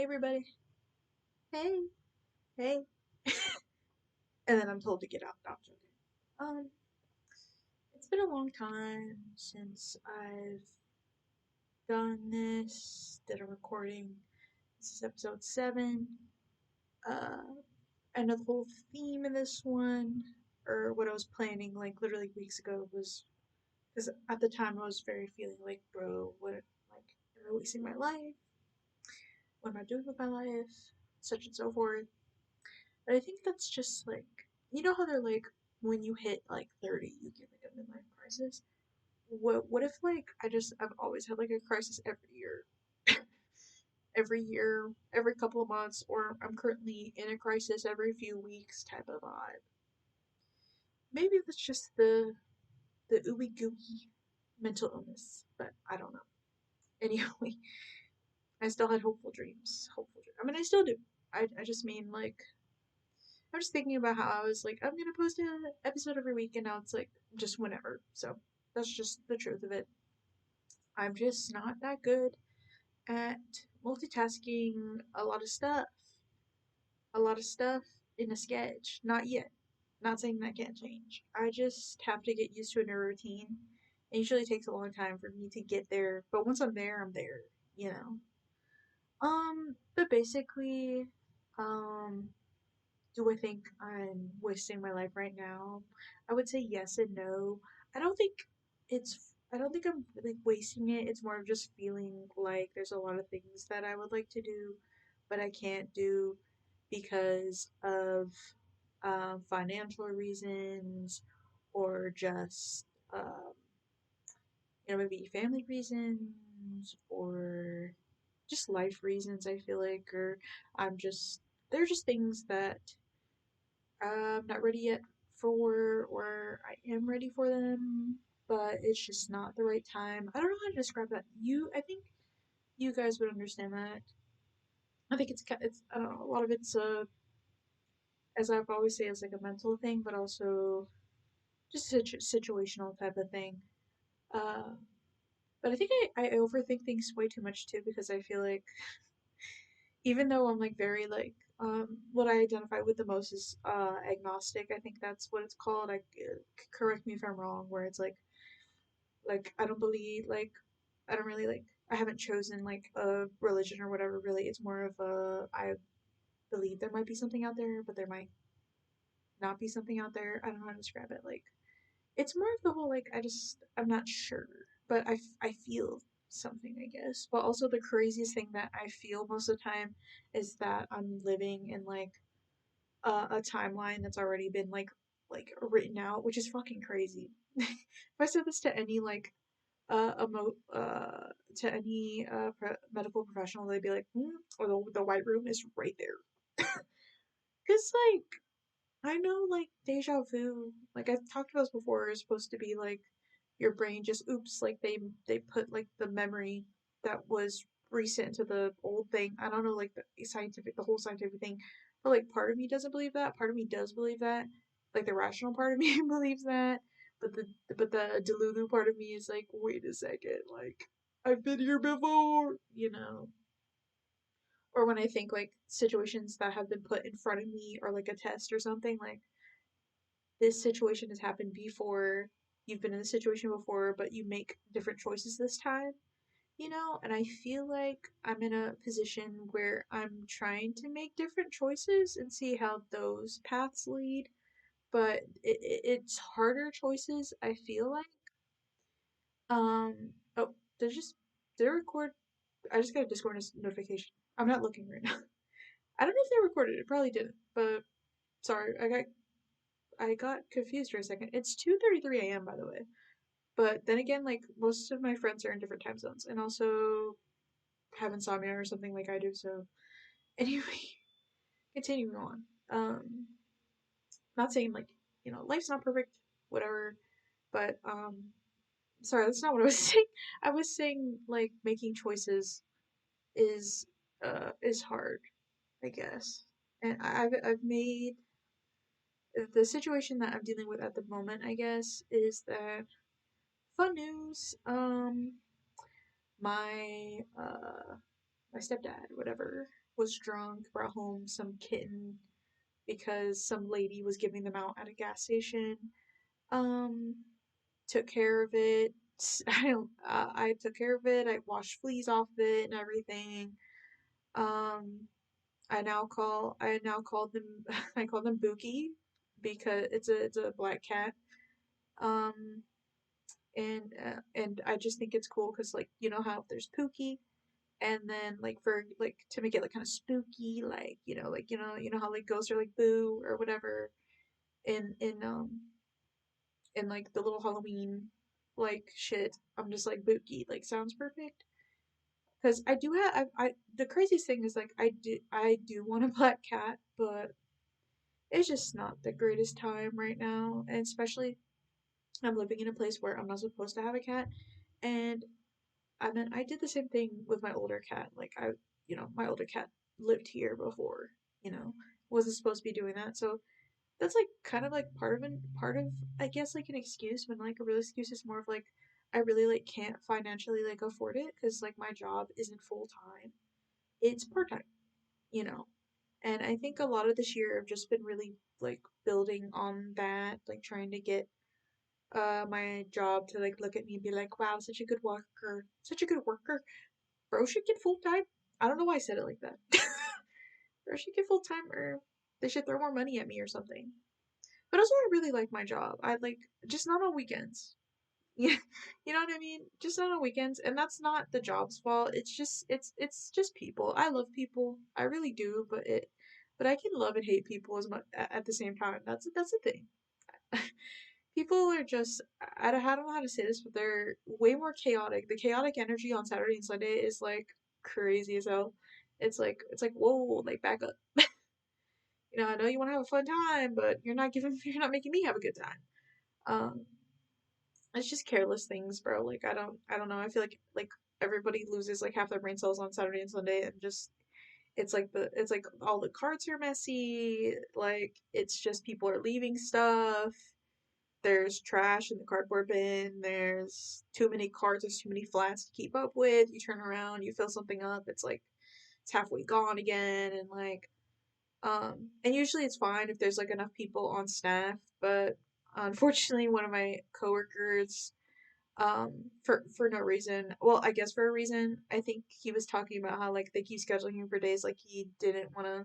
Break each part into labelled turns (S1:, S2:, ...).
S1: Hey everybody. Hey. Hey. And then I'm told to get out. No, I'm joking. Um, it's been a long time since I've done this, did a recording. This is episode 7. Uh, I know the whole theme in this one, or what I was planning, like literally weeks ago, was because at the time I was very feeling like, bro, what, like, am I wasting my life? What am I doing with my life? Such and so forth. But I think that's just like, you know how they're like, when you hit like 30, you get like a midlife crisis. What if like I've always had like a crisis every year, every year, every couple of months, or I'm currently in a crisis every few weeks type of vibe. Maybe that's just the ooey gooey mental illness, but I don't know. Anyway, I still had hopeful dreams. Hopeful dreams. I mean, I still do. I just mean like I'm just thinking about how I was like, I'm gonna post an episode every week, and now it's like just whenever. So that's just the truth of it. I'm just not that good at multitasking a lot of stuff in a sketch. Not yet. Not saying that can't change. I just have to get used to a new routine. It usually takes a long time for me to get there, but once I'm there, you know. But basically, um, do I think I'm wasting my life right now? I would say yes and no. I don't think I don't think I'm really wasting it. It's more of just feeling like there's a lot of things that I would like to do, but I can't do because of financial reasons or just, um, maybe family reasons or just life reasons, I feel like, or I'm just, they're just things that I'm not ready yet for, or I am ready for them, but it's just not the right time. I don't know how to describe that. I think you guys would understand that. I think it's, I don't know, a lot of it's, as I've always say, it's like a mental thing, but also just a situational type of thing. Uh, but I think I overthink things way too much too, because I feel like even though I'm like very like what I identify with the most is agnostic. I think that's what it's called. Correct me if I'm wrong. Where it's like I don't believe like I don't really like I haven't chosen like a religion or whatever. Really, it's more of a I believe there might be something out there, but there might not be something out there. I don't know how to describe it. Like it's more of the whole like I'm not sure, but I feel something, I guess. But also the craziest thing that I feel most of the time is that I'm living in like a timeline that's already been like written out, which is fucking crazy. If I said this to any like to any medical professional, they'd be like, or the white room is right there. Cause like I know like deja vu, like I've talked about this before, is supposed to be like your brain just oops, like they put like the memory that was recent to the old thing. I don't know like the whole scientific thing, but like part of me doesn't believe that. Part of me does believe that. Like the rational part of me believes that, but the delulu part of me is like, wait a second, like I've been here before, you know. Or when I think like situations that have been put in front of me or like a test or something, like this situation has happened before, you've been in this situation before, but you make different choices this time, you know? And I feel like I'm in a position where I'm trying to make different choices and see how those paths lead, but it's harder choices, I feel like. Oh, did I record? I just got a Discord notification. I'm not looking right now. I don't know if they recorded it, probably didn't, but sorry, I got confused for a second. It's 2:33 a.m. by the way. But then again, like most of my friends are in different time zones and also have insomnia or something like I do. So anyway, continuing on. Not saying like life's not perfect, whatever. But sorry, that's not what I was saying. I was saying like making choices is hard, I guess. And I've made the situation that I'm dealing with at the moment, I guess, is that fun news. My my stepdad, whatever, was drunk, brought home some kitten because some lady was giving them out at a gas station. Um, took care of it. I took care of it. I washed fleas off of it and everything. Um, I now call them I call them Bookie because it's a black cat. Um, and I just think it's cool because like you know how there's Pookie and then like for like to make it like kind of spooky like you know how like ghosts are like boo or whatever in like the little Halloween like shit. I'm just like Bookie like sounds perfect because I do have I the craziest thing is like I do want a black cat but it's just not the greatest time right now and especially I'm living in a place where I'm not supposed to have a cat and I did the same thing with my older cat. Like my older cat lived here before, you know, wasn't supposed to be doing that. So that's like kind of like part of I guess like an excuse when like a real excuse is more of like I really like can't financially like afford it because like my job isn't full time. It's part time, you know. And I think a lot of this year I've just been really like building on that, like trying to get my job to like look at me and be like, wow, such a good worker, such a good worker. Bro should get full time. I don't know why I said it like that. Bro should get full time, or they should throw more money at me or something. But also, I really like my job. I like just not on weekends. Yeah, you know what I mean. Just not on weekends, and that's not the job's fault. It's just people. I love people. I really do. But I can love and hate people as much at the same time. That's the thing. People are just I don't know how to say this, but they're way more chaotic. The chaotic energy on Saturday and Sunday is like crazy as hell. It's like whoa, like back up. I know you want to have a fun time, but you're not making me have a good time. Um, it's just careless things, bro. Like I don't know. I feel like everybody loses like half their brain cells on Saturday and Sunday, and just it's like all the carts are messy. Like it's just people are leaving stuff. There's trash in the cardboard bin. There's too many cards. There's too many flats to keep up with. You turn around, you fill something up. It's like it's halfway gone again, and and usually it's fine if there's like enough people on staff. But unfortunately, one of my coworkers, for no reason, well, I guess for a reason, I think he was talking about how like they keep scheduling him for days like he didn't want to,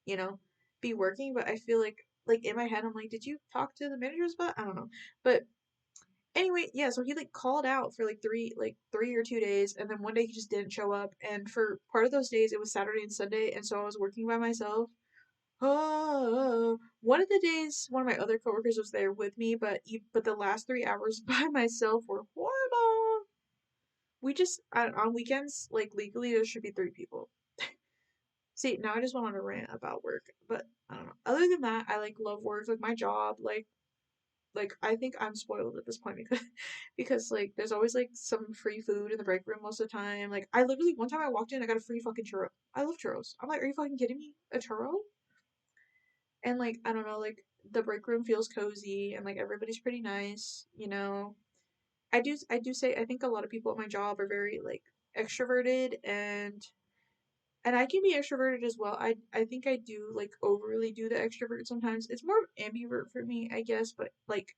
S1: you know, be working. But I feel like in my head, I'm like, did you talk to the managers about? I don't know, but anyway, yeah, so he like called out for like 3 or 2 days, and then one day he just didn't show up. And for part of those days, it was Saturday and Sunday, and so I was working by myself. Oh, one of the days, one of my other coworkers was there with me, but the last 3 hours by myself were horrible. We just on weekends, like legally, there should be 3 people. See, now I just went on a rant about work, but I don't know. Other than that, I like love work, like my job, like I think I'm spoiled at this point because because like there's always like some free food in the break room most of the time. Like I literally one time I walked in, I got a free fucking churro. I love churros. I'm like, are you fucking kidding me? A churro? And like I don't know, like the break room feels cozy and like everybody's pretty nice, you know. I do say I think a lot of people at my job are very like extroverted and I can be extroverted as well. I think I do like overly do the extrovert sometimes. It's more ambivert for me, I guess, but like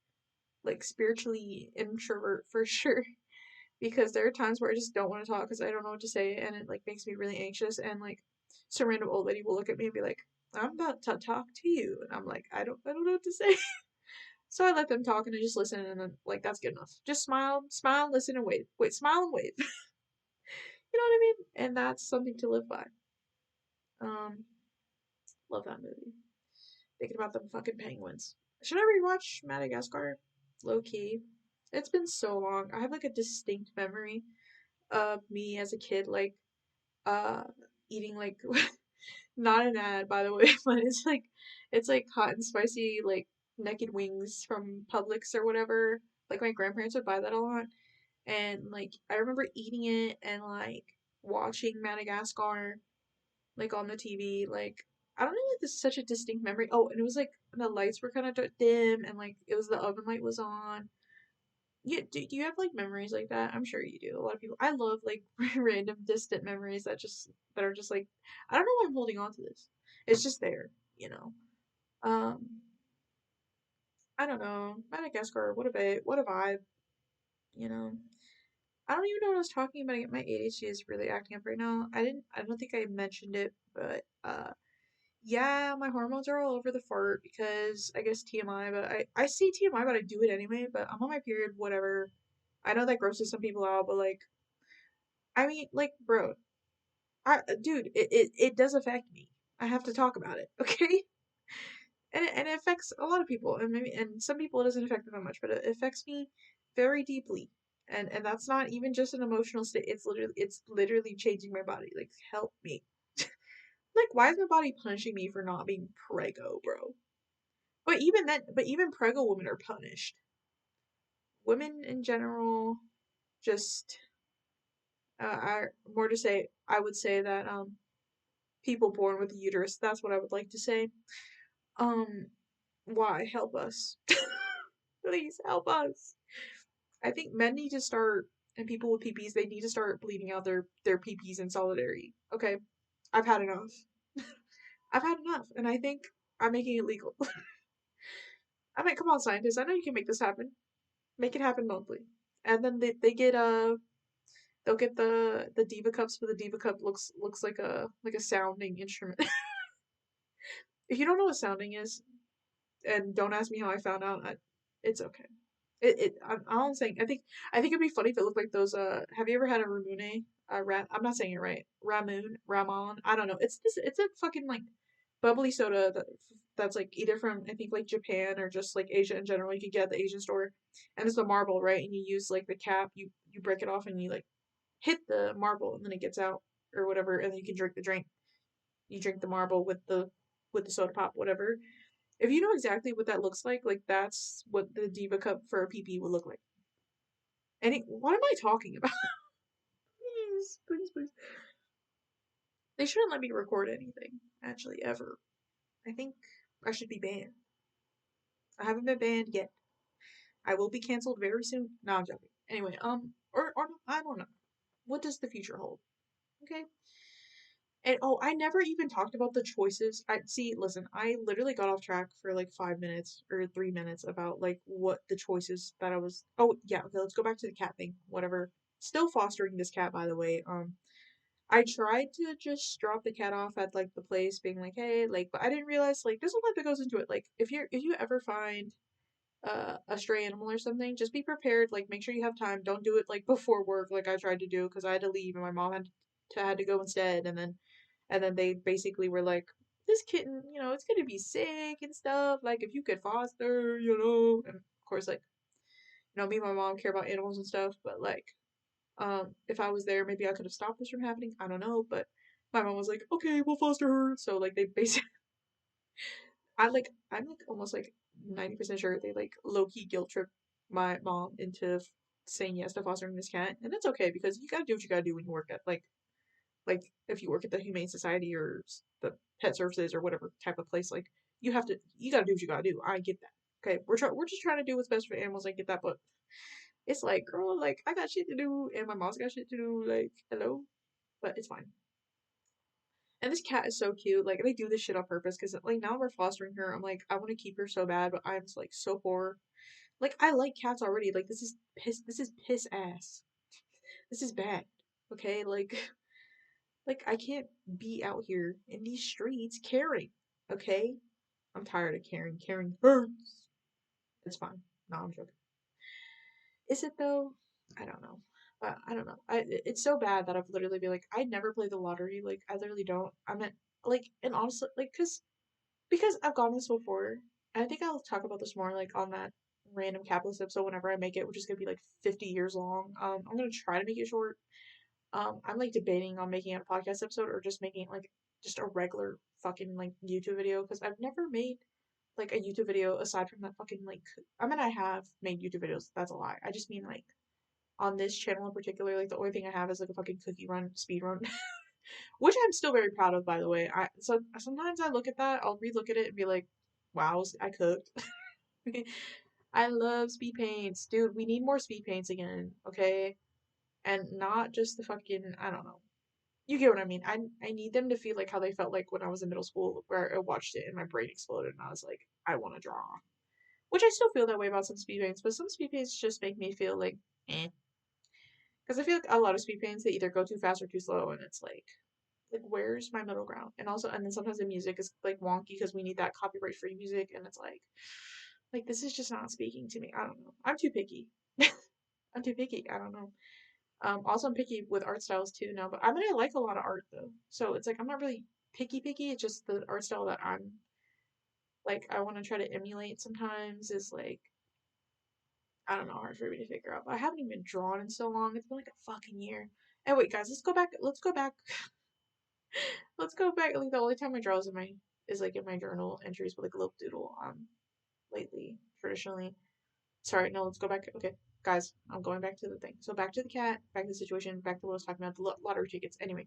S1: spiritually introvert for sure because there are times where I just don't want to talk because I don't know what to say and it like makes me really anxious and like some random old lady will look at me and be like, I'm about to talk to you and I'm like, I don't know what to say. So I let them talk and I just listen and then like that's good enough. Just smile, listen and wave. Wait, smile and wave. You know what I mean? And that's something to live by. Um love that movie. Thinking about them fucking penguins. Should I rewatch Madagascar? Low key. It's been so long. I have like a distinct memory of me as a kid, like uh eating like not an ad by the way, but it's like hot and spicy like naked wings from Publix or whatever. Like my grandparents would buy that a lot. And like I remember eating it and like watching Madagascar like on the TV. Like I don't know, like this is such a distinct memory. Oh, and it was like the lights were kind of dim and like it was the oven light was on. do you have like memories like that? I'm sure you do. A lot of people. I love like random distant memories that are just like I don't know why I'm holding on to this. It's just there, you know. Um, I don't know. Madagascar. What a vibe, you know. I don't even know what I was talking about. My ADHD is really acting up right now. I don't think I mentioned it, but yeah, my hormones are all over the fart because I guess TMI, but I say TMI, but I do it anyway. But I'm on my period, whatever. I know that grosses some people out, but like, I mean, like, bro, dude, it does affect me. I have to talk about it, okay? And it affects a lot of people, and maybe and some people it doesn't affect them that much, but it affects me very deeply. And that's not even just an emotional state. It's literally changing my body. Like, help me. Like, why is my body punishing me for not being prego, bro? But even prego women are punished. Women in general, just I more to say. I would say that people born with a uterus. That's what I would like to say. Um, why help us? Please help us. I think men need to start, and people with PPs, they need to start bleeding out their PPs in solidarity. Okay, I've had enough. I've had enough, and I think I'm making it legal. I mean, come on, scientists. I know you can make this happen. Make it happen monthly, and then they get they'll get the diva cups, but the diva cup looks like a sounding instrument. If you don't know what sounding is, and don't ask me how I found out, it's okay. I'm saying I think it'd be funny if it looked like those. Have you ever had a Ramune? I'm not saying it right. Ramon. I don't know. It's a fucking like bubbly soda that's like either from I think like Japan or just like Asia in general. You could get at the Asian store, and it's a marble, right? And you use like the cap. You break it off and you like hit the marble, and then it gets out or whatever, and then you can drink the drink. You drink the marble with the soda pop, whatever. If you know exactly what that looks like that's what the Diva Cup for a PP would look like. What am I talking about? Please, please, please. They shouldn't let me record anything, actually, ever. I think I should be banned. I haven't been banned yet. I will be canceled very soon. No, I'm joking. Anyway, or I don't know. What does the future hold? Okay. And oh, I never even talked about the choices. I see, listen, I literally got off track for like 5 minutes or 3 minutes about like what the choices that I was. Oh, yeah, okay, let's go back to the cat thing. Whatever. Still fostering this cat, by the way. I tried to just drop the cat off at like the place, being like, hey, like, but I didn't realize like there's a lot that goes into it. Like, if you ever find a stray animal or something, just be prepared. Like, make sure you have time. Don't do it like before work, like I tried to do, because I had to leave and my mom had to go instead, and then they basically were like, this kitten, you know, it's gonna be sick and stuff. Like, if you could foster, you know. And of course, like, you know, me and my mom care about animals and stuff, but like, if I was there, maybe I could have stopped this from happening. I don't know, but my mom was like, okay, we'll foster her. So like, they basically, I'm like almost like 90% sure they like low key guilt trip my mom into saying yes to fostering this cat, and that's okay because you gotta do what you gotta do when you work at like if you work at the Humane Society or the pet services or whatever type of place, like you gotta do what you gotta do. I get that. Okay, we're just trying to do what's best for animals. I get that, but it's like, girl, like I got shit to do, and my mom's got shit to do. Like, hello, but it's fine. And this cat is so cute. Like they do this shit on purpose because like now we're fostering her. I'm like I want to keep her so bad, but I'm just, like so poor. Like I like cats already. Like this is piss. This is piss ass. This is bad. Okay, like I can't be out here in these streets caring. Okay, I'm tired of caring. Caring hurts. It's fine. No, I'm joking. Is it though? I don't know. But I don't know. It's so bad that I've literally been like, I never play the lottery. Like I literally don't. I'm not like, and honestly, like, because I've gone this before. I think I'll talk about this more like on that random capitalist episode whenever I make it, which is gonna be like 50 years long. I'm gonna try to make it short. I'm like debating on making it a podcast episode or just making it like just a regular fucking like YouTube video because I've never made like a YouTube video aside from that fucking like I mean I have made YouTube videos. That's a lie. I just mean like on this channel in particular, like the only thing I have is like a fucking cookie run speed run, which I'm still very proud of, by the way. So sometimes I look at that, I'll relook at it and be like, "Wow, I cooked." I love speed paints. Dude, we need more speed paints again, okay? And not just the fucking, I don't know. You get what I mean. I need them to feel like how they felt like when I was in middle school, where I watched it and my brain exploded and I was like, I want to draw. Which I still feel that way about some speed paints, but some speed paints just make me feel like, eh. Because I feel like a lot of speed paints, they either go too fast or too slow, and it's like where's my middle ground? And also, and then sometimes the music is like wonky because we need that copyright free music, and it's like this is just not speaking to me. I don't know. I'm too picky. I'm too picky. I don't know. Also, I'm picky with art styles too now, but I mean, I like a lot of art though. So it's like I'm not really picky. It's just the art style that I'm like I want to try to emulate sometimes is like I don't know, hard for me to figure out. But I haven't even drawn in so long. It's been like a fucking year. And wait, guys, let's go back. Let's go back. Let's go back. Like the only time I draw is like in my journal entries with like a little doodle. Lately traditionally. Sorry, no. Let's go back. Okay, guys, I'm going back to the thing. So back to the cat. Back to the situation. Back to what I was talking about. The lottery tickets. Anyway,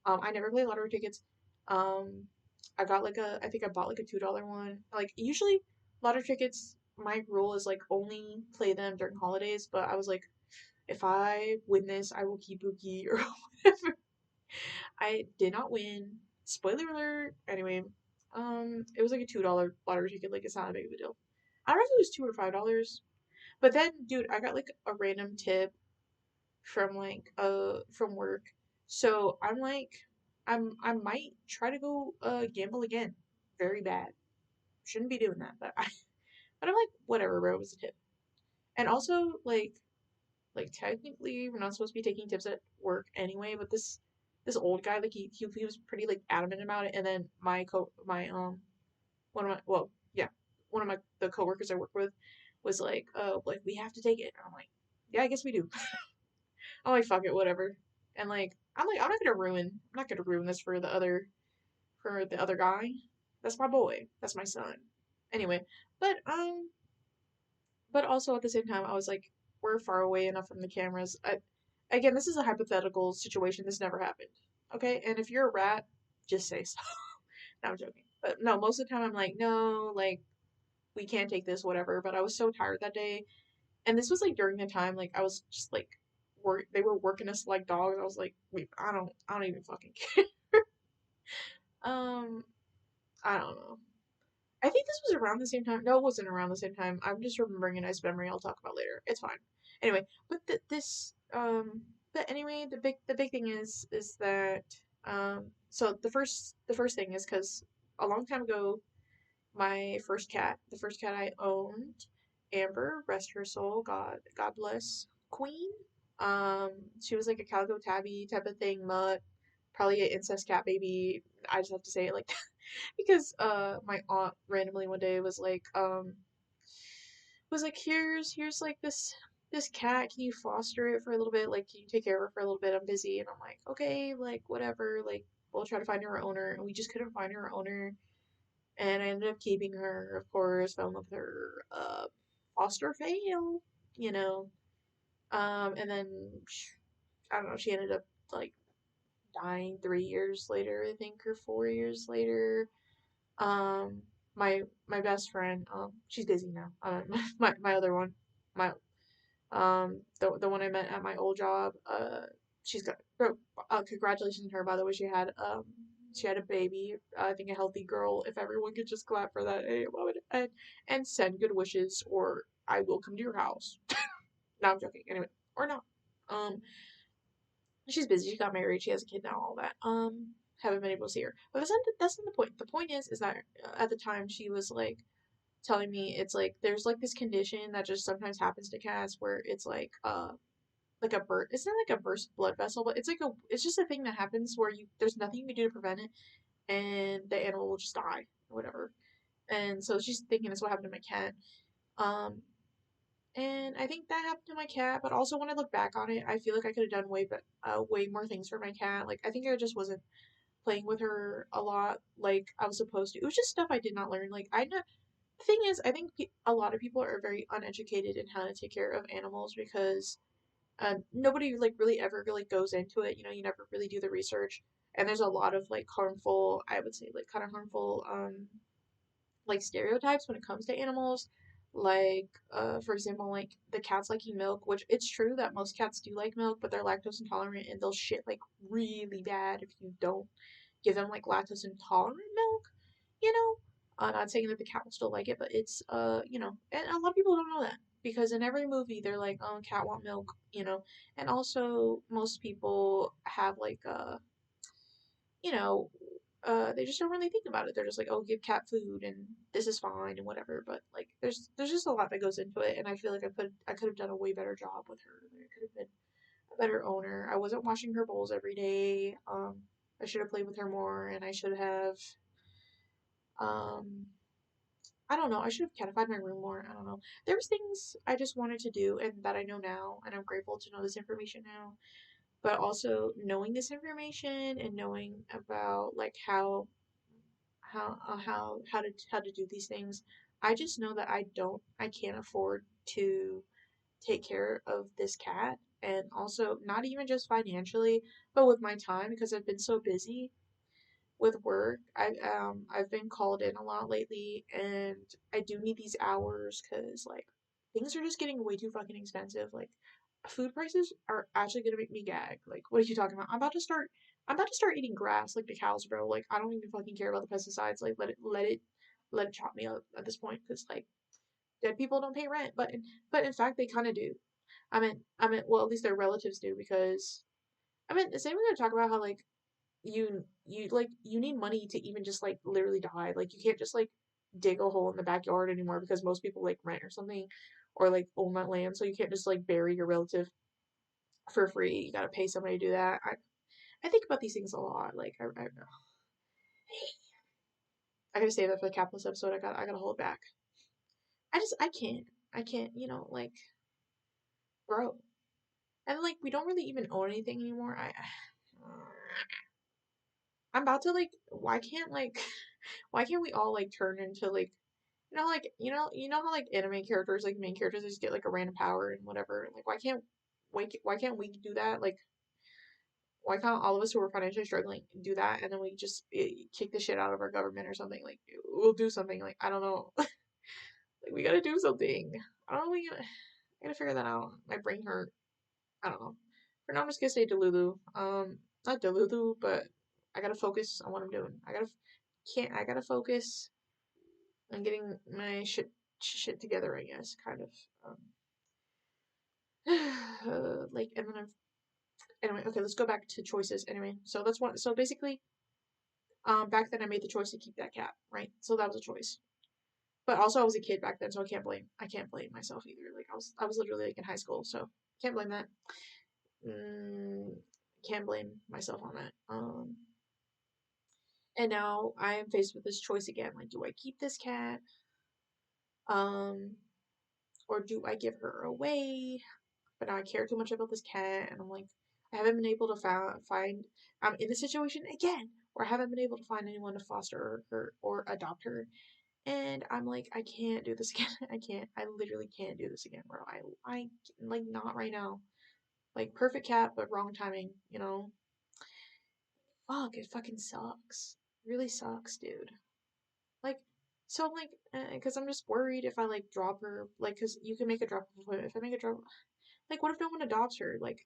S1: I never play lottery tickets. Um, I got like I think I bought like a $2 one. Like usually lottery tickets, my rule is like only play them during holidays. But I was like, if I win this, I will keep Bookie or whatever. I did not win. Spoiler alert. Anyway, it was like a $2 lottery ticket. Like it's not a big of a deal. I don't know if it was $2 or $5. But then, dude, I got like a random tip from from work. So I'm like I might try to go gamble again. Very bad. Shouldn't be doing that, but I'm like whatever, bro, it was a tip. And also like technically we're not supposed to be taking tips at work anyway, but this old guy like he was pretty like adamant about it and then my one of my well, yeah, one of my the coworkers I work with was like we have to take it. And I'm like, yeah, I guess we do. I'm like, fuck it, whatever. And like I'm not gonna ruin this for the other guy. That's my boy. That's my son. Anyway, but but also at the same time I was like, we're far away enough from the cameras. Again, this is a hypothetical situation. This never happened. Okay? And if you're a rat, just say so. No, I'm joking. But no, most of the time I'm like, no, like we can't take this, whatever. But I was so tired that day. And this was like during the time like I was just like they were working us like dogs. I was like, wait, I don't even fucking care. Um, I don't know. I think this was around the same time. No, it wasn't around the same time. I'm just remembering a nice memory I'll talk about later. It's fine. Anyway, but but anyway, the big thing is that so the first thing is because a long time ago my the first cat I owned, Amber, rest her soul, God bless, Queen. Um, she was like a calico tabby type of thing, mutt, probably an incest cat baby. I just have to say it like that because my aunt randomly one day was like here's like this cat, can you foster it for a little bit, like can you take care of her for a little bit, I'm busy. And I'm like, okay, like whatever, like we'll try to find her owner. And we just couldn't find her owner, and I ended up keeping her, of course, fell in love with her. Foster fail, you know. And then I don't know. She ended up like dying 3 years later, I think, or 4 years later. Um, my best friend, she's busy now. My other one, my the one I met at my old job. She's got congratulations to her, by the way. She had a baby. I think a healthy girl. If everyone could just clap for that, hey, what would and send good wishes, or I will come to your house. No, I'm joking. Anyway, or not. Um, she's busy. She got married. She has a kid now. All that. Haven't been able to see her. But that's not the point. The point is that at the time she was like telling me it's like there's like this condition that just sometimes happens to cats where it's like a burst. It's not like a burst blood vessel, but it's just a thing that happens where you there's nothing you can do to prevent it, and the animal will just die or whatever. And so she's thinking that's what happened to my cat. Um, and I think that happened to my cat, but also when I look back on it, I feel like I could have done way more things for my cat. Like I think I just wasn't playing with her a lot like I was supposed to. It was just stuff I did not learn. Like I know the thing is, I think a lot of people are very uneducated in how to take care of animals because nobody like really ever really goes into it. You know, you never really do the research, and there's a lot of like harmful, I would say, like kind of harmful like stereotypes when it comes to animals. Like, for example, like the cats liking milk, which it's true that most cats do like milk, but they're lactose intolerant and they'll shit like really bad if you don't give them like lactose intolerant milk, you know? Not saying that the cat will still like it, but it's, and a lot of people don't know that because in every movie they're like, oh, cat want milk, and also most people have like, you know, they just don't really think about it. They're just like, oh, give cat food and this is fine and whatever. But like, there's just a lot that goes into it, and I feel like I could have done a way better job with her. Like, I could have been a better owner. I wasn't washing her bowls every day. I should have played with her more, and I should have um. I don't know. I should have catified my room more. I don't know. There was things I just wanted to do and that I know now, and I'm grateful to know this information now. But also knowing this information and knowing about like how to do these things. I just know that I can't afford to take care of this cat, and also not even just financially, but with my time because I've been so busy with work. I've been called in a lot lately, and I do need these hours because like things are just getting way too fucking expensive. Like food prices are actually gonna make me gag. Like what are you talking about? I'm about to start eating grass like the cows, bro. Like I don't even fucking care about the pesticides. Like let it chop me up at this point because like dead people don't pay rent, but in fact they kind of do. Well, at least their relatives do because is anyone gonna talk about how like you need money to even just like literally die. Like you can't just like dig a hole in the backyard anymore because most people like rent or something or like own that land, so you can't just like bury your relative for free. You gotta pay somebody to do that. I think about these things a lot. Like I gotta save that for the capitalist episode. I gotta hold it back. I can't, like bro. And like we don't really even own anything anymore. I'm about to like why can't we all like turn into like you know how like anime characters, like main characters, just get like a random power and whatever. Like, why can't we do that? Like, why can't all of us who are financially struggling do that, and then we just kick the shit out of our government or something? Like, we'll do something. Like, I don't know. Like, we gotta do something. I don't know. I gotta figure that out. My brain hurt. I don't know. For now, I'm just gonna say Delulu. Not Delulu, but I gotta focus on what I'm doing. I gotta focus on getting my shit together. I guess, kind of. Like, and then I've anyway. Okay, let's go back to choices. Anyway, so that's one. So basically, back then I made the choice to keep that cat, right? So that was a choice. But also I was a kid back then, so I can't blame myself either. Like I was literally like in high school, so can't blame that. Mm, can't blame myself on that. And now I am faced with this choice again. Like, do I keep this cat? Um, or do I give her away? But now I care too much about this cat, and I'm like, I haven't been able to find. I'm in the situation again where I haven't been able to find anyone to foster her or adopt her, and I'm like, I can't do this again. I can't. I literally can't do this again, bro. I like not right now. Like perfect cat, but wrong timing. Fuck, it fucking sucks. It really sucks, dude. Like, so I'm like, because I'm just worried if I like drop her, like, because you can make a drop appointment. If I make a drop, like, what if no one adopts her? Like,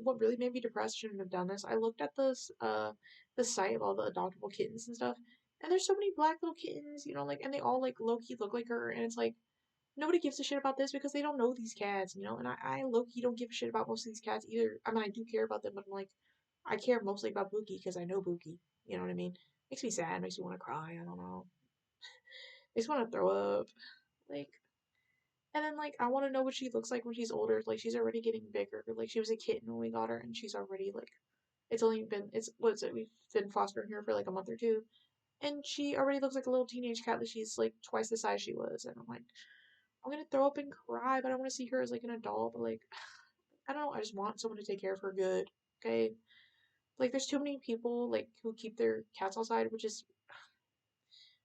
S1: what really made me depressed, shouldn't have done this. I looked at the site of all the adoptable kittens and stuff, and there's so many black little kittens, like, and they all like low key look like her, and it's like nobody gives a shit about this because they don't know these cats, and I low key don't give a shit about most of these cats either. I mean, I do care about them, but I'm like, I care mostly about Buki because I know Buki. You know what I mean? Makes me sad, makes me want to cry. I don't know. Makes me want to throw up. Like, and then like I want to know what she looks like when she's older. Like she's already getting bigger. Like she was a kitten when we got her, and she's already like it's what's it? We've been fostering her for like a month or two, and she already looks like a little teenage cat. That she's like twice the size she was, and I'm like, I'm gonna throw up and cry, but I want to see her as like an adult. But like I don't know. I just want someone to take care of her good. Okay. Like there's too many people like who keep their cats outside, which is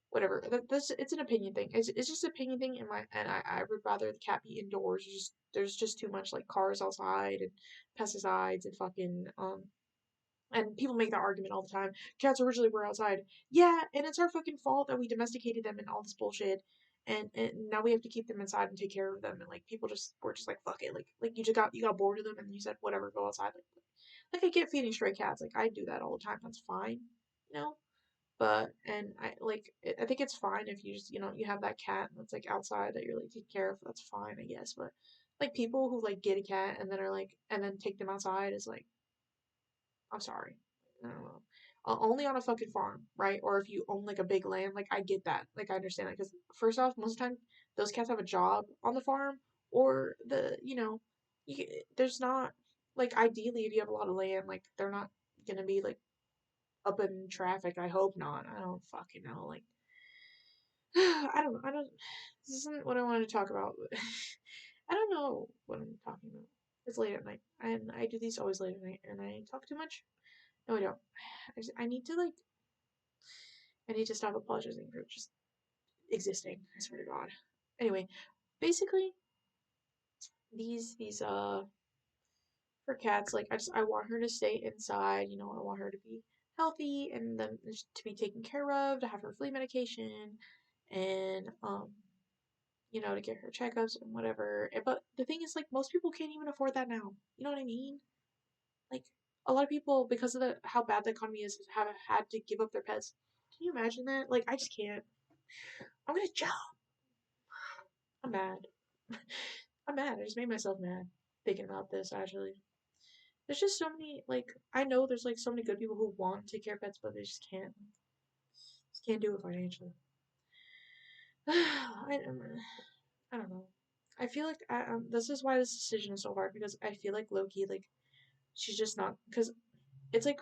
S1: whatever. That's it's an opinion thing. It's just an opinion thing, and I would rather the cat be indoors. There's just too much like cars outside and pesticides and fucking and people make that argument all the time. Cats originally were outside. Yeah, and it's our fucking fault that we domesticated them and all this bullshit. and now we have to keep them inside and take care of them, and like people just were just like fuck it, like you got bored of them and you said whatever, go outside. Like I get feeding stray cats, like I do that all the time, that's fine, you know. But and I like I think it's fine if you just you have that cat that's like outside that you're like taking care of, that's fine I guess. But like people who like get a cat and then are like and then take them outside is like, I'm sorry. I don't know. Only on a fucking farm, right? Or if you own like a big land, like I get that. Like I understand that because first off, most of the time those cats have a job on the farm, or you, there's not like ideally if you have a lot of land, like they're not gonna be like up in traffic. I hope not. I don't fucking know. Like I don't. I don't. This isn't what I wanted to talk about. I don't know what I'm talking about. It's late at night, and I do these always late at night, and I talk too much. No, I don't. I need to like. I need to stop apologizing for just existing. I swear to God. Anyway, basically, these for cats, like I want her to stay inside. I want her to be healthy and then to be taken care of, to have her flea medication, and to get her checkups and whatever. But the thing is, like, most people can't even afford that now. You know what I mean? Like, a lot of people, because of the how bad the economy is, have had to give up their pets. Can you imagine that? Like, I just can't. I'm gonna jump. I'm mad. I'm mad. I just made myself mad thinking about this. Actually, there's just so many. Like, I know there's like so many good people who want to take care of pets, but they just can't. Just can't do it financially. I don't know. I feel like this is why this decision is so hard because I feel like Loki, like she's just not because it's like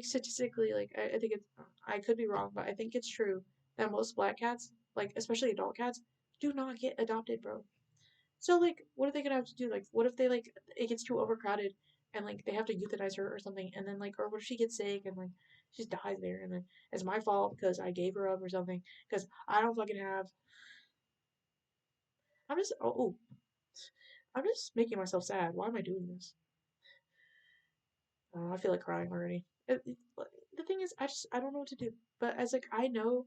S1: statistically like I think it's I could be wrong, but I think it's true that most black cats, like especially adult cats, do not get adopted, bro. So like, what are they gonna have to do? Like, what if they like it gets too overcrowded and like they have to euthanize her or something, and then like, or what if she gets sick and like she just dies there, and then it's my fault because I gave her up or something because I don't fucking have. I'm just I'm just making myself sad. Why am I doing this? I feel like crying already. The thing is, I don't know what to do. But as like I know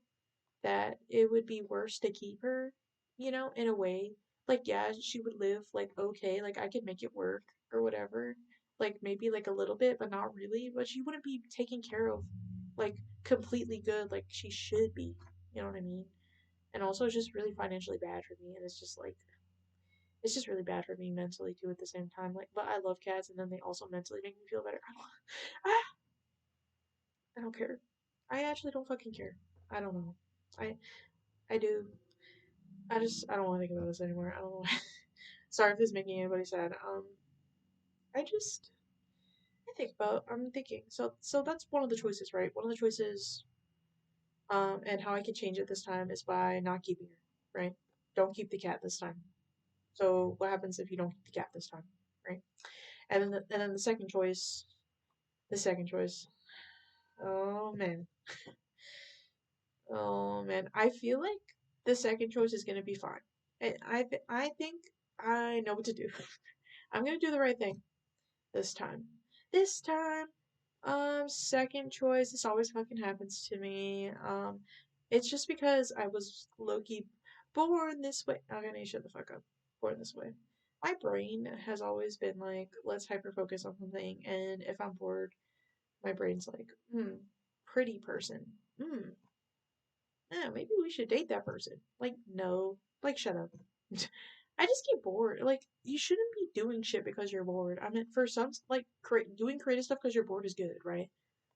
S1: that it would be worse to keep her, in a way. Like yeah, she would live like okay, like I could make it work or whatever. Like maybe like a little bit, but not really. But she wouldn't be taken care of like completely good like she should be. You know what I mean? And also it's just really financially bad for me, and it's just really bad for me mentally too at the same time. Like, but I love cats, and then they also mentally make me feel better. I don't care. I actually don't fucking care. I don't know. I I do. I don't want to think about this anymore. I don't know. Sorry if this is making anybody sad. I just I'm thinking. So that's one of the choices, right? One of the choices. And how I can change it this time is by not keeping her, right? Don't keep the cat this time. So what happens if you don't keep the cat this time, right? And then the second choice. Oh man, oh man, I feel like the second choice is gonna be fine. I think I know what to do. I'm gonna do the right thing this time. This time, second choice. This always fucking happens to me. It's just because I was low-key born this way. I'm gonna shut the fuck up. Born this way. My brain has always been like, let's hyper focus on something, and if I'm bored, my brain's like, pretty person. Yeah, maybe we should date that person. Like, no. Like, shut up. I just get bored. Like, you shouldn't be doing shit because you're bored. I mean, for some, like, doing creative stuff because you're bored is good, right?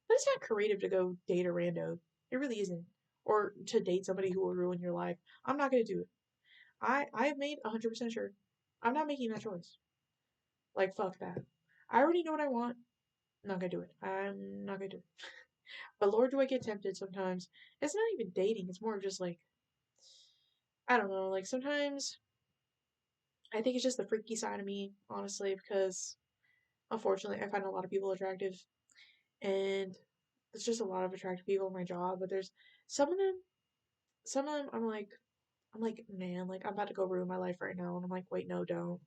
S1: But it's not creative to go date a rando. It really isn't. Or to date somebody who will ruin your life. I'm not gonna do it. I've made 100% sure. I'm not making that choice. Like, fuck that. I already know what I want. I'm not gonna do it. I'm not gonna do it. But Lord, do I get tempted sometimes. It's not even dating. It's more of just like, I don't know. Like, sometimes I think it's just the freaky side of me, honestly, because unfortunately I find a lot of people attractive, and there's just a lot of attractive people in my job. But there's some of them, some of them I'm like, man, like I'm about to go ruin my life right now, and I'm like, wait, no, don't.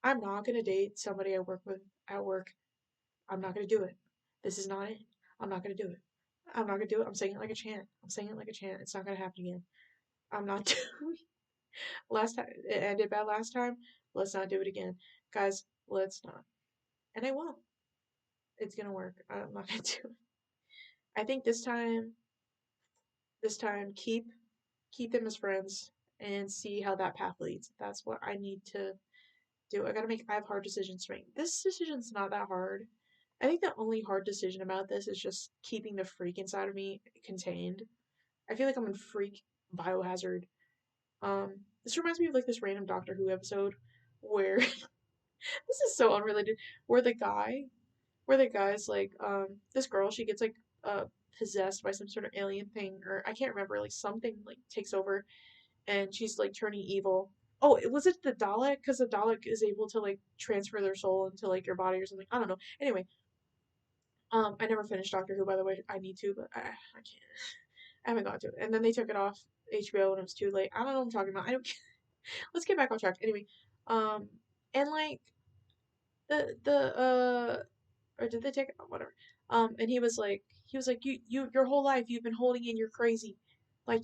S1: I'm not gonna date somebody I work with at work. I'm not gonna do it. This is not it. I'm not gonna do it. I'm not gonna do it. I'm saying it like a chant. I'm saying it like a chant. It's not gonna happen again. I'm not doing last time it ended bad last time. Let's not do it again. Guys, let's not. And I won't. It's gonna work. I'm not gonna do it. I think this time keep them as friends and see how that path leads. That's what I need to do. I have hard decisions to make. This decision's not that hard. I think the only hard decision about this is just keeping the freak inside of me contained. I feel like I'm in freak biohazard. This reminds me of like this random Doctor Who episode where this is so unrelated, where the guy's like, this girl, she gets like possessed by some sort of alien thing, or I can't remember, like something like takes over and she's like turning evil. Oh, was it the Dalek? Because the Dalek is able to like transfer their soul into like your body or something. I don't know. Anyway, I never finished Doctor Who, by the way. I need to, but I can't. I haven't got to it. And then they took it off HBO and it was too late. I don't know what I'm talking about. I don't. Let's get back on track. Anyway, um, and like the or did they take it? Whatever. And he was like, your whole life you've been holding in. You're crazy. Like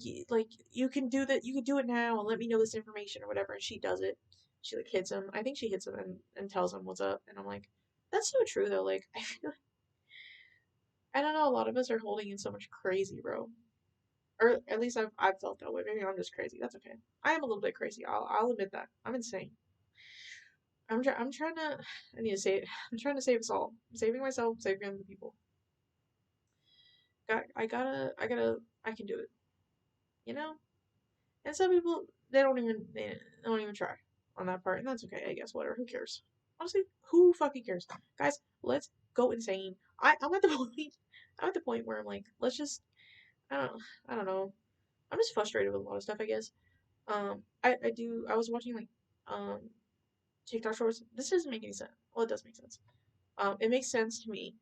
S1: you can do that. You can do it now, and let me know this information or whatever. And she does it. She like hits him. I think she hits him and tells him what's up. And I'm like, that's so true though. Like I feel like, I don't know. A lot of us are holding in so much crazy, bro. Or at least I've felt that way. Maybe I'm just crazy. That's okay. I am a little bit crazy. I'll admit that. I'm insane. I'm trying to. I need to save. I'm trying to save us all. I'm saving myself. Saving other people. I can do it. You know. And some people they don't even try on that part, and that's okay. I guess whatever. Who cares? Honestly, who fucking cares, guys? Let's go insane. I'm at the point. I'm at the point where I'm like, let's just. I don't. I don't know. I'm just frustrated with a lot of stuff. I guess. I do. I was watching like um TikTok shorts. This doesn't make any sense. Well, it does make sense. It makes sense to me.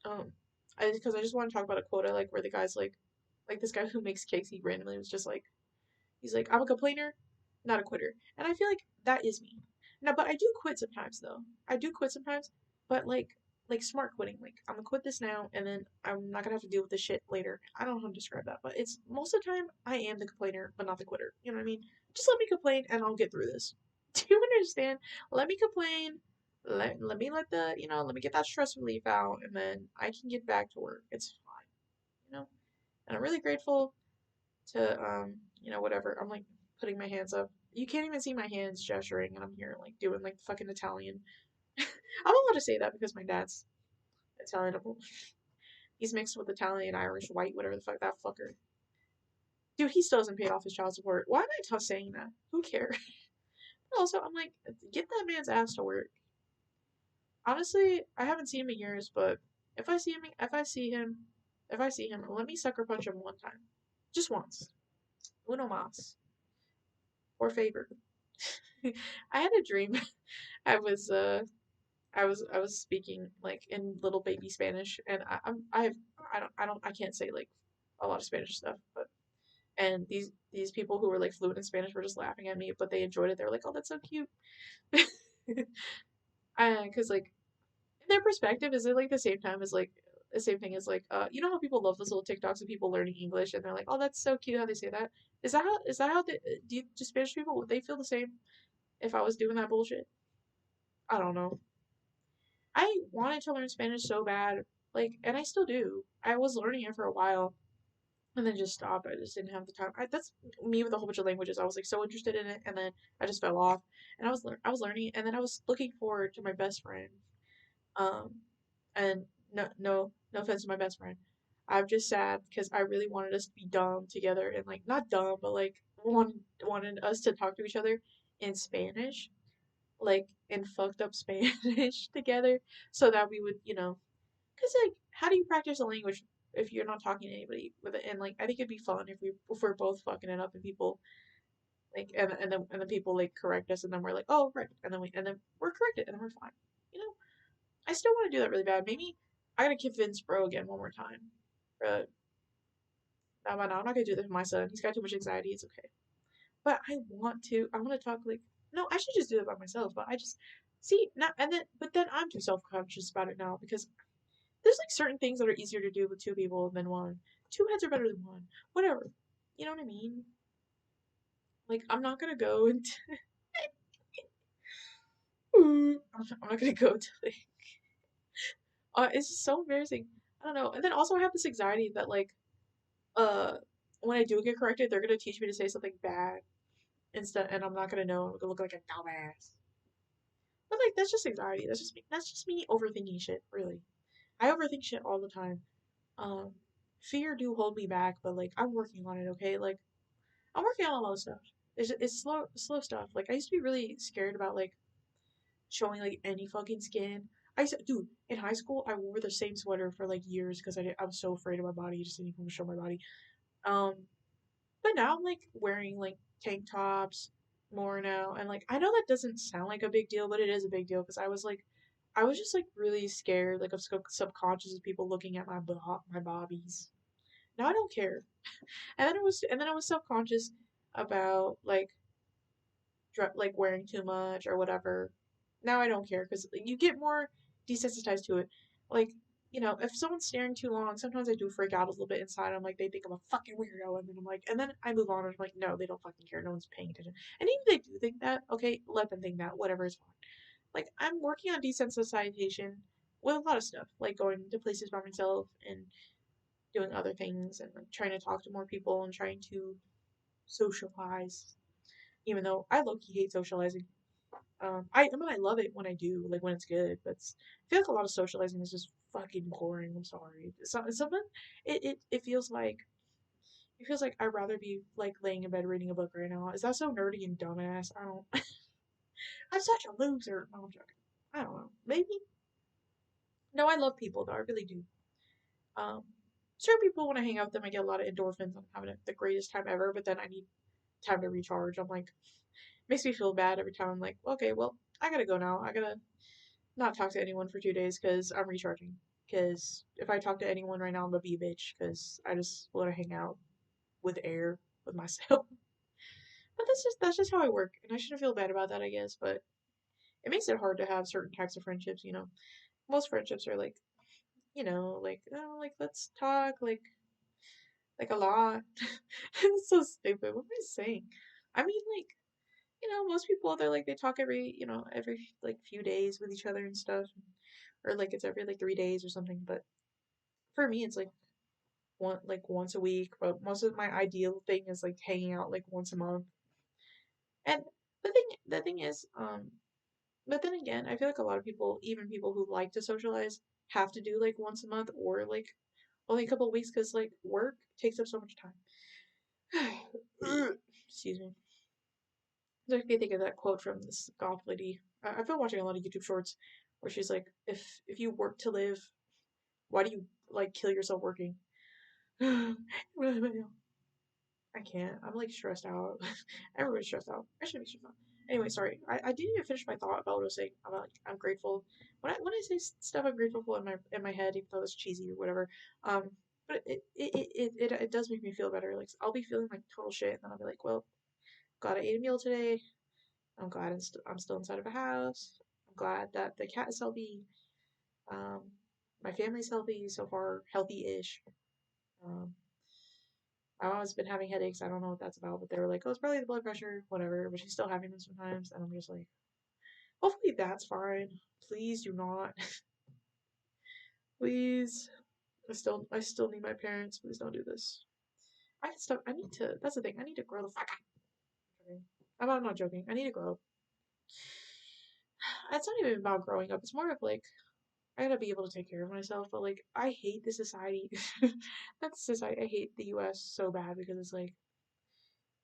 S1: Um, because I just want to talk about a quote I like where the guy's like this guy who makes cakes. He randomly was just like, he's like, I'm a complainer, not a quitter. And I feel like that is me. Now, but I do quit sometimes though. I do quit sometimes, but like smart quitting. Like I'm gonna quit this now and then I'm not gonna have to deal with this shit later. I don't know how to describe that, but it's most of the time I am the complainer, but not the quitter. You know what I mean? Just let me complain and I'll get through this. Do you understand? Let me complain. Let me let me get that stress relief out and then I can get back to work. It's fine, you know? And I'm really grateful to whatever. I'm like putting my hands up. You can't even see my hands gesturing, and I'm here like doing like the fucking Italian. I'm allowed to say that because my dad's Italian. He's mixed with Italian, Irish, white, whatever the fuck that fucker. Dude, he still hasn't paid off his child support. Why am I tough saying that? Who cares? Also, I'm like, get that man's ass to work. Honestly, I haven't seen him in years, but if I see him, let me sucker punch him one time, just once. Uno mas, or favor. I had a dream. I was I was speaking like in little baby Spanish, and I can't say like a lot of Spanish stuff, but and these people who were like fluent in Spanish were just laughing at me, but they enjoyed it. They were like, "Oh, that's so cute," because like in their perspective, is it like the same time as like the same thing as like you know how people love those little TikToks of people learning English and they're like, "Oh, that's so cute how they say that." Is that how do Spanish people would they feel the same if I was doing that bullshit? I don't know. I wanted to learn Spanish so bad, like, and I still do. I was learning it for a while, and then just stopped. I just didn't have the time. That's me with a whole bunch of languages. I was like so interested in it, and then I just fell off. And I was learning, and then I was looking forward to my best friend. Um, and no offense to my best friend. I'm just sad because I really wanted us to be dumb together, and like not dumb, but like wanted us to talk to each other in Spanish like in fucked up Spanish together so that we would, because like, how do you practice a language if you're not talking to anybody with it? And like, I think it'd be fun if we're both fucking it up and people like, and then people like correct us and then we're like, oh right, and then we're corrected and then we're fine. You know, I still want to do that really bad. Maybe I gotta convince bro again one more time. But no, I'm not gonna do this with my son. He's got too much anxiety. It's okay. But I want to. I want to talk like no. I should just do it by myself. But I just see now and then. But then I'm too self conscious about it now because there's like certain things that are easier to do with two people than one. Two heads are better than one. Whatever. You know what I mean? Like I'm not gonna go and I'm not gonna go to like it's just so embarrassing. I don't know. And then also I have this anxiety that like uh when I do get corrected, they're gonna teach me to say something bad instead, and I'm not gonna know. I'm gonna look like a dumbass. But like that's just anxiety. That's just me. That's just me overthinking shit. Really, I overthink shit all the time. Um, Fear do hold me back, but like I'm working on it. Okay, like I'm working on a lot of stuff. It's slow stuff. Like I used to be really scared about like showing like any fucking skin. Dude, in high school, I wore the same sweater for like years because I was so afraid of my body. I just didn't even show my body. Um, but now I'm like wearing like tank tops more now, and like I know that doesn't sound like a big deal, but it is a big deal because I was just like really scared, like of subconscious of people looking at my bobbies. Now I don't care, and then I was self conscious about like wearing too much or whatever. Now I don't care because you get more desensitized to it. Like, if someone's staring too long, sometimes I do freak out a little bit inside. I'm like, they think I'm a fucking weirdo, and then I'm like, and then I move on. And I'm like, no, they don't fucking care. No one's paying attention. And even if they do think that, okay, let them think that. Whatever is fine. Like, I'm working on desensitization with a lot of stuff, like going to places by myself and doing other things, and like trying to talk to more people and trying to socialize. Even though I low key hate socializing. I mean, I love it when I do, like when it's good, but I feel like a lot of socializing is just fucking boring. I'm sorry. Something, it feels like I'd rather be like laying in bed reading a book right now. Is that so nerdy and dumbass? I don't. I'm such a loser. No, I'm joking. I don't know. Maybe. No, I love people though. I really do. Um, Certain people when I hang out with them, I get a lot of endorphins. I'm having the greatest time ever, but then I need time to recharge. I'm like, makes me feel bad every time. I'm like, okay, well, I gotta go now. I gotta not talk to anyone for 2 days because I'm recharging. Because if I talk to anyone right now, I'm gonna be a bitch because I just want to hang out with air with myself. But that's just how I work, and I shouldn't feel bad about that, I guess. But it makes it hard to have certain types of friendships. Most friendships are like, like oh, like let's talk, like a lot. It's so stupid. What am I saying? I mean, like most people they're like they talk every like few days with each other and stuff, or like it's every like 3 days or something. But for me, it's like once a week. But most of my ideal thing is like hanging out like once a month. And the thing is, but then again, I feel like a lot of people, even people who like to socialize, have to do like once a month or like only a couple of weeks because like work takes up so much time. Excuse me. So if you think of that quote from this goth lady, I've been watching a lot of YouTube shorts where she's like, "If you work to live, why do you like kill yourself working?" I can't. I'm like stressed out. Everybody's stressed out. I shouldn't be stressed out. Anyway, sorry. I didn't even finish my thought about what I was saying about like, I'm grateful. When I say stuff I'm grateful for in my head, even though it's cheesy or whatever, um, but it does make me feel better. Like I'll be feeling like total shit, and then I'll be like, well, glad I ate a meal today. I'm glad I'm still inside of a house. I'm glad that the cat is healthy. Um, my family's healthy so far, healthy-ish. Um, I've always been having headaches. I don't know what that's about, but they were like, "Oh, it's probably the blood pressure, whatever." But she's still having them sometimes, and I'm just like, hopefully that's fine. Please do not. Please. I still need my parents. Please don't do this. I can stop. I need to. That's the thing. I need to grow the fuck up. I'm not joking. I need to grow. It's not even about growing up. It's more of like I gotta be able to take care of myself. But like, I hate the society. That's society. I hate the U.S. so bad because it's like,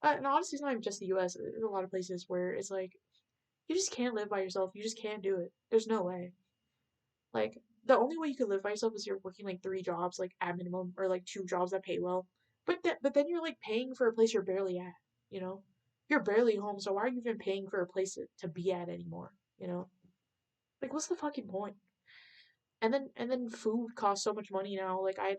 S1: and honestly, it's not even just the U.S. There's a lot of places where it's like you just can't live by yourself. You just can't do it. There's no way. Like the only way you can live by yourself is you're working like 3 jobs, like at minimum, or like 2 jobs that pay well. But then you're like paying for a place you're barely at. You know, you're barely home. So why are you even paying for a place to be at anymore? You know, like what's the fucking point? And then food costs so much money now. I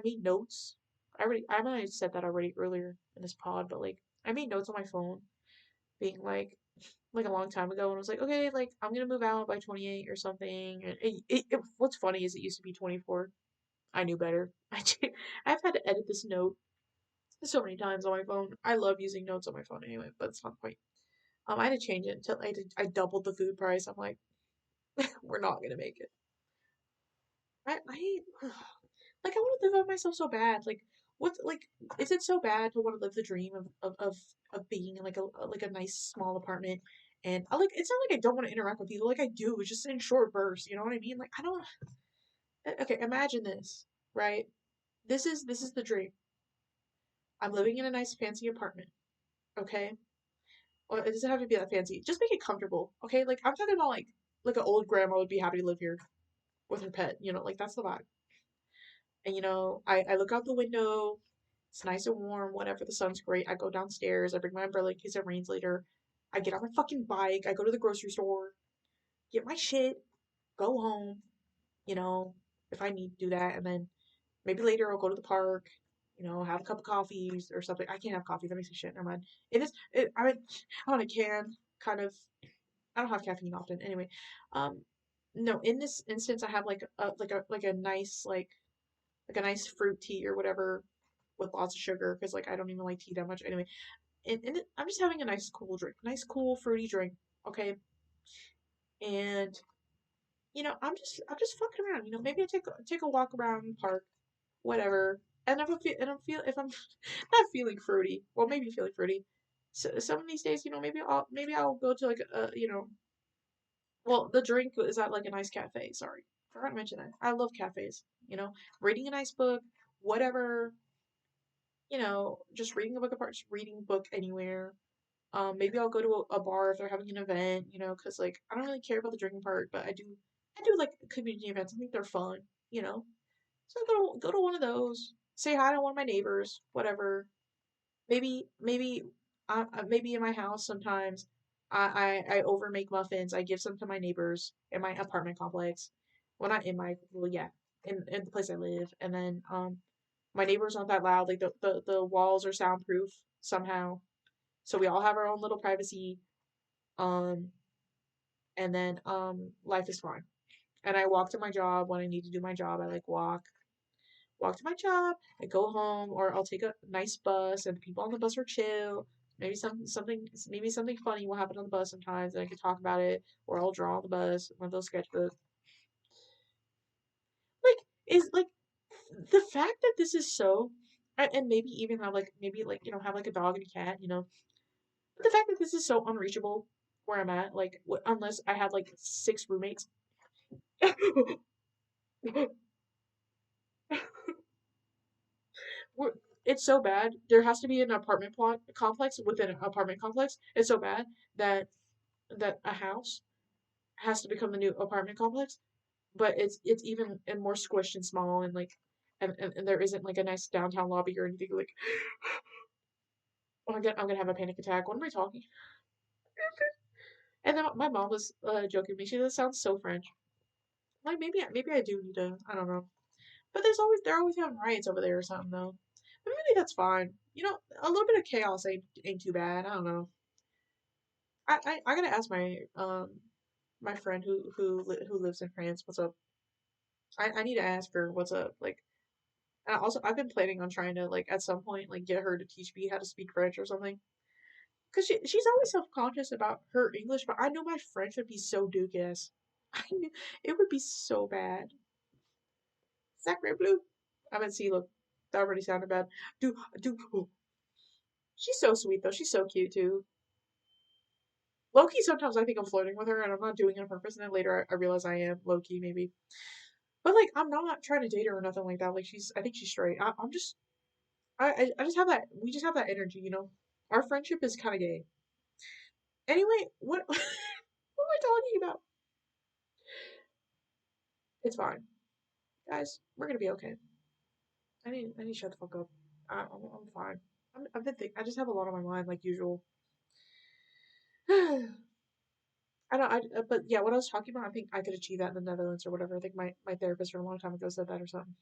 S1: made notes. I might have said that already earlier in this pod, but like I made notes on my phone being like a long time ago and was like, okay, like I'm gonna move out by 28 or something. And what's funny is it used to be 24. I knew better. I've had to edit this note so many times on my phone. I love using notes on my phone anyway, but it's not the point. I had to change it until I doubled the food price. I'm like, we're not gonna make it. I like I want to live on myself so bad. What's like is it so bad to want to live the dream of being in like a nice small apartment? And I like it's not like I don't want to interact with people. Like I do. It's just in short bursts. You know what I mean? Like I don't. Okay, imagine this, right? This is the dream. I'm living in a nice fancy apartment. Okay, well, it doesn't have to be that fancy. Just make it comfortable. Okay, like I'm talking about like an old grandma would be happy to live here with her pet. Like that's the vibe. And I look out the window. It's nice and warm, whatever. The sun's great. I go downstairs. I bring my umbrella in case it rains later. I get on my fucking bike. I go to the grocery store, get my shit, go home. You know, if I need to do that, and then maybe later I'll go to the park. Have a cup of coffee or something. I can't have coffee. That makes me shit. Never mind. It is. I mean, I'm on a can, kind of. I don't have caffeine often. Anyway, um, no. In this instance, I have like a nice like a nice fruit tea or whatever with lots of sugar because like I don't even like tea that much anyway. And I'm just having a nice cool drink, nice cool fruity drink, okay? And I'm just fucking around. Maybe I take a walk around the park, whatever. And if I'm not feeling fruity, well maybe feeling fruity. So some of these days, maybe I'll go to like well the drink is at like a nice cafe. Sorry, forgot to mention that. I love cafes. Reading a nice book, whatever. Just reading a book apart, just reading a book anywhere. Maybe I'll go to a bar if they're having an event, because like I don't really care about the drinking part, but I do like community events. I think they're fun, you know. So I go to one of those, say hi to one of my neighbors, whatever. Maybe in my house sometimes I over make muffins. I give some to my neighbors in my apartment complex. Well, not in my well, yeah, in the place I live, and then my neighbors aren't that loud. Like the walls are soundproof somehow, so we all have our own little privacy. Um, and then life is fine. And I walk to my job when I need to do my job. I like walk to my job. I go home, or I'll take a nice bus, and the people on the bus are chill. Maybe something funny will happen on the bus sometimes, and I can talk about it, or I'll draw on the bus, one of those sketchbooks. Like is like the fact that this is so, and maybe even have like maybe like have like a dog and a cat, but the fact that this is so unreachable where I'm at, like unless I had like six roommates. We're, it's so bad. There has to be an apartment plot complex within an apartment complex. It's so bad that a house has to become the new apartment complex, but it's even and more squished and small and like and there isn't like a nice downtown lobby or anything like oh I'm gonna have a panic attack. What am I talking? And then my mom was joking with me. She said, "That sounds so French." Like maybe I do need to. I don't know. But they're always having riots over there or something though. But maybe that's fine. A little bit of chaos ain't too bad. I don't know. I gotta ask my friend who lives in France what's up. I need to ask her what's up. Like, and also I've been planning on trying to like at some point like get her to teach me how to speak French or something. Cause she's always self conscious about her English, but I know my French would be so Duke ass. I knew it would be so bad. Sacre bleu. I meant see look. That already sounded bad. Do oh, she's so sweet though. She's so cute too. Low key, sometimes I think I'm flirting with her and I'm not doing it on purpose, and then later I realize I am low key maybe. But like I'm not trying to date her or nothing like that. Like I think she's straight. I'm just I just have that we just have that energy. Our friendship is kind of gay. Anyway, what am I talking about? It's fine, guys. We're gonna be okay. I need to shut the fuck up. I'm fine. I've been I just have a lot on my mind like usual. I don't. But yeah, what I was talking about, I think I could achieve that in the Netherlands or whatever. I think my therapist from a long time ago said that or something.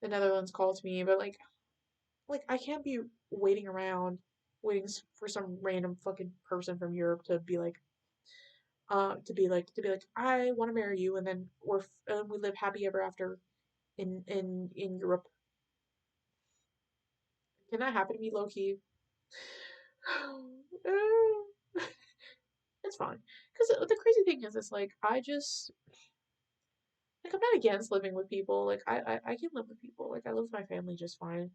S1: The Netherlands called to me, but like I can't be waiting around, waiting for some random fucking person from Europe to be like, I want to marry you, and then we live happy ever after in Europe. Can that happen to me low key? It's fine. Because the crazy thing is, it's like, I just, like, I'm not against living with people. Like, I can live with people. Like, I live with my family just fine.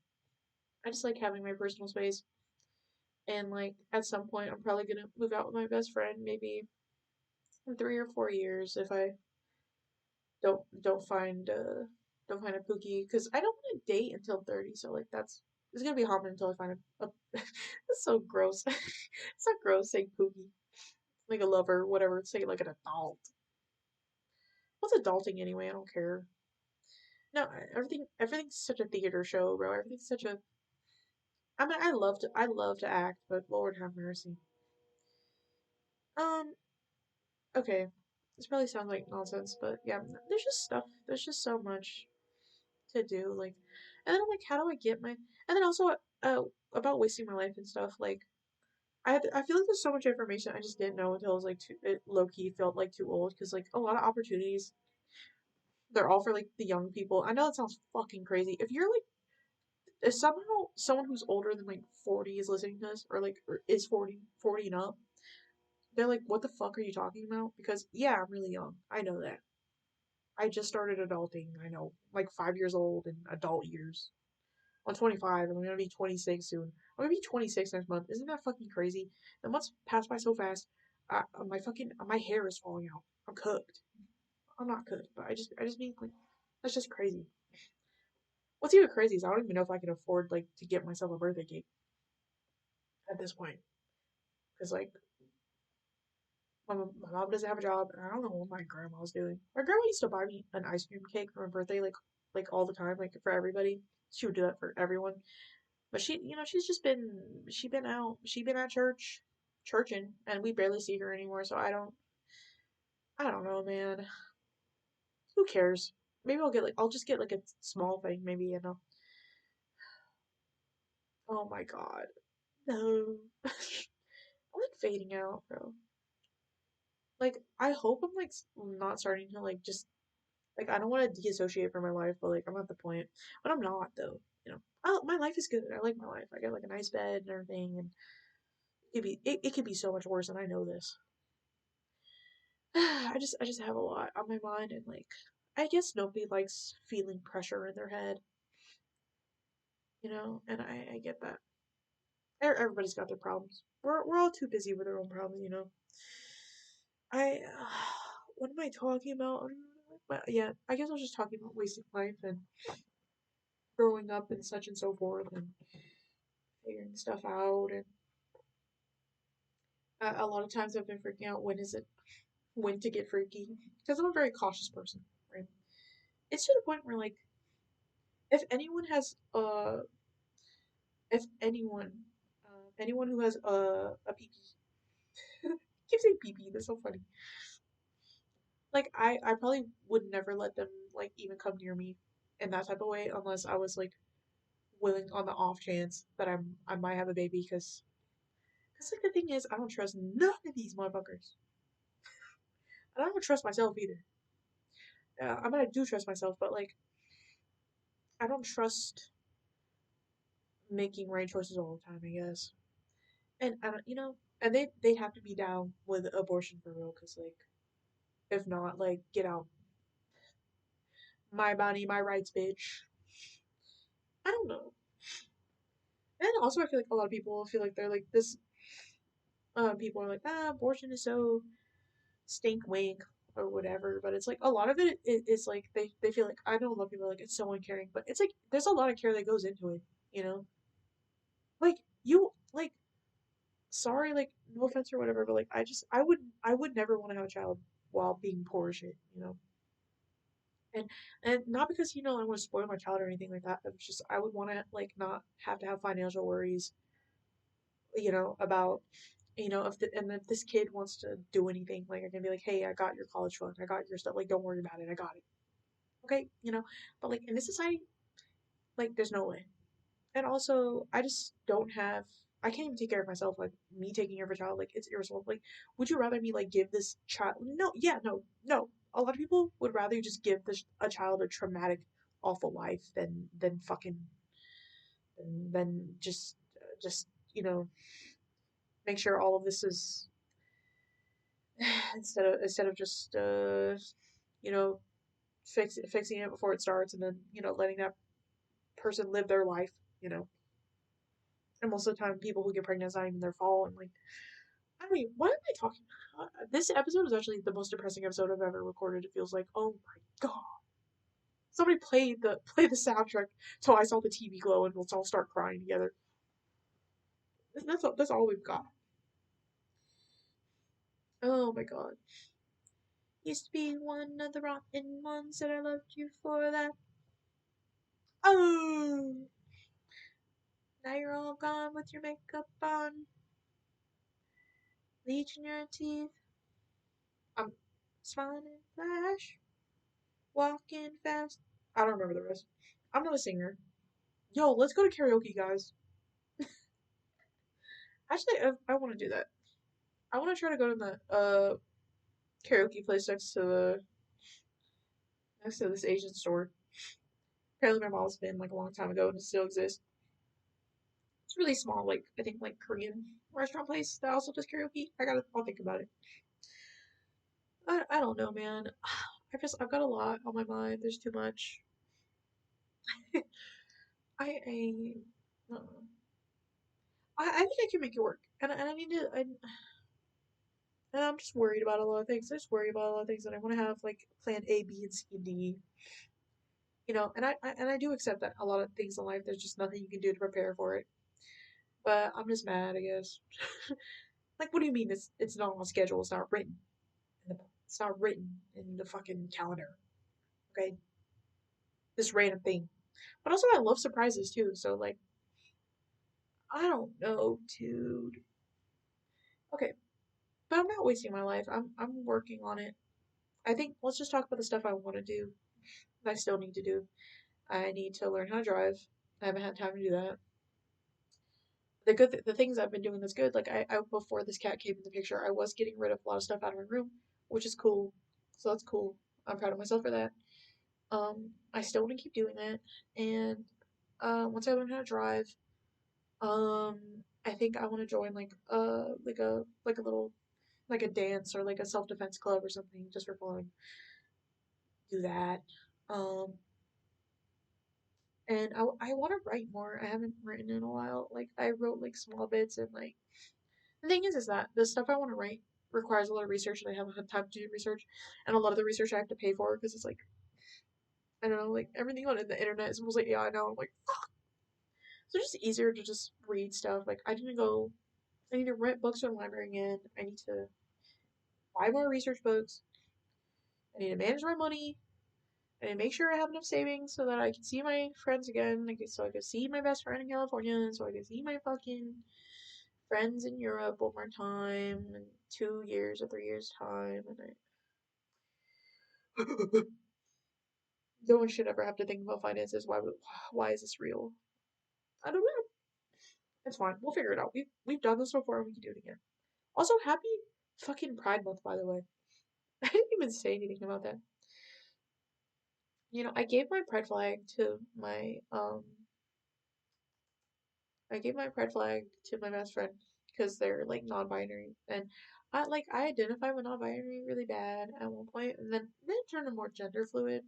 S1: I just like having my personal space. And, like, at some point, I'm probably gonna move out with my best friend, maybe in 3 or 4 years if I don't find a pookie. Because I don't want to date until 30. So, like, it's gonna be hard until I find a that's so gross. It's not gross saying pookie. Like a lover, whatever. Say like an adult. What's adulting anyway? I don't care. No, everything's such a theater show, bro. Everything's such a. I mean, I love to act, but Lord have mercy. Um, okay, this probably sounds like nonsense, but yeah, there's just stuff. There's just so much to do, like, and then I'm like, how do I get my? And then also, uh, about wasting my life and stuff. Like, I feel like there's so much information I just didn't know until I was like it low key felt like too old because like a lot of opportunities they're all for like the young people. I know that sounds fucking crazy. If you're like if somehow someone who's older than like 40 is listening to this or like or is 40 and up, they're like, what the fuck are you talking about? Because yeah, I'm really young. I know that. I just started adulting. I know, like 5 years old in adult years. I'm 25. I'm gonna be 26 soon. I'm gonna be 26 next month. Isn't that fucking crazy? The months pass by so fast. My hair is falling out. I'm cooked. I'm not cooked, but I just mean like that's just crazy. What's even crazy is I don't even know if I can afford like to get myself a birthday cake at this point because like my mom doesn't have a job and I don't know what my grandma's doing. My grandma used to buy me an ice cream cake for my birthday like all the time like for everybody. She would do that for everyone. But she, she's just she been at churching, and we barely see her anymore. So I don't know, man. Who cares? Maybe I'll just get like a small thing, maybe Oh my god, no. I'm like fading out, bro. Like I hope I'm like not starting to like just like I don't want to deassociate from my life, but like I'm at the point, but I'm not though. My life is good. I like my life. I got like a nice bed and everything, and it could be so much worse, and I know this. I just have a lot on my mind and like I guess nobody likes feeling pressure in their head, and I get that. Everybody's got their problems. We're all too busy with our own problems. I what am I talking about? But yeah, I guess I was just talking about wasting life and growing up and such and so forth and figuring stuff out and a lot of times I've been freaking out when to get freaky because I'm a very cautious person, right? It's to the point where like if anyone has if anyone, anyone who has a PP, keep saying PP. That's so funny. Like I probably would never let them like even come near me in that type of way unless I was like willing on the off chance that I might have a baby because like the thing is I don't trust none of these motherfuckers and I don't trust myself either. I mean I do trust myself but like I don't trust making right choices all the time I guess and I don't and they'd have to be down with abortion for real because like if not like get out my body, my rights, bitch. I don't know. And also, I feel like a lot of people feel like they're like this. People are like, abortion is so stink wink or whatever. But it's like a lot of it's like they feel like I know a lot of people are like it's so uncaring, but it's like there's a lot of care that goes into it. You know, like you like sorry, like no offense or whatever, but like I would never want to have a child while being poor as shit. And not because I want to spoil my child or anything like that. It's just I would want to like not have to have financial worries, about if this kid wants to do anything, like I can be like, hey, I got your college fund, I got your stuff, like don't worry about it, I got it. Okay, but like in this society, like there's no way. And also, I just don't have. I can't even take care of myself. Like me taking care of a child, like it's irresponsible. Like, would you rather me like give this child? No, yeah, no, no. A lot of people would rather you just give a child a traumatic, awful life than fucking and then just make sure all of this is instead of just you know fixing it before it starts, and then letting that person live their life. You know, and most of the time, people who get pregnant, it's not even their fault. And like, I mean, what am I talking about? This episode is actually the most depressing episode I've ever recorded. It feels like, oh my god. Somebody play the soundtrack till I saw the TV glow and let's all start crying together. That's all we've got. Oh my god. Used to be one of the rotten ones that I loved you for that. Oh, now you're all gone with your makeup on, bleaching your teeth. I'm smiling in flash, walking fast. I don't remember the rest. I'm not a singer. Yo, let's go to karaoke, guys. Actually, I want to do that. I want to try to go to the karaoke place next to this Asian store. Apparently, my mom's been like a long time ago and it still exists. It's really small, like I think like Korean restaurant place that also does karaoke. I'll think about it. I don't know, man. I've got a lot on my mind. There's too much. I uh, I think I can make it work, and I need to. And I'm just worried about a lot of things. I just worry about a lot of things, and I want to have like plan A, B, and C and D. And I do accept that a lot of things in life there's just nothing you can do to prepare for it. But I'm just mad, I guess. Like, what do you mean it's not on schedule? It's not written. It's not written in the fucking calendar. Okay, this random thing. But also, I love surprises too. So like, I don't know, dude. Okay, but I'm not wasting my life. I'm working on it. I think let's just talk about the stuff I want to do. That I still need to do. I need to learn how to drive. I haven't had time to do that. The things I've been doing that's good. Like I before this cat came in the picture, I was getting rid of a lot of stuff out of my room, which is cool. So that's cool. I'm proud of myself for that. I still want to keep doing that, and once I learn how to drive, um, I think I want to join like a little like a dance or like a self defense club or something just for fun. Do that. Um, and I want to write more. I haven't written in a while. Like I wrote like small bits and like the thing is that the stuff I want to write requires a lot of research and I haven't had time to do research, and a lot of the research I have to pay for because it's like I don't know like everything on the internet is mostly AI now. I'm like so it's just easier to just read stuff. Like I need to go. I need to rent books from the library again. I need to buy more research books. I need to manage my money. I need to make sure I have enough savings so that I can see my friends again. So I can see my best friend in California. So I can see my fucking friends in Europe one more time in 2 years or 3 years time. And I no one should ever have to think about finances. Why is this real? I don't know. It's fine. We'll figure it out. We've done this before and we can do it again. Also, happy fucking Pride Month, by the way. I didn't even say anything about that. I gave my pride flag to my best friend because they're like non-binary, and I identify with non-binary really bad at one point, and then it turned to more gender fluid.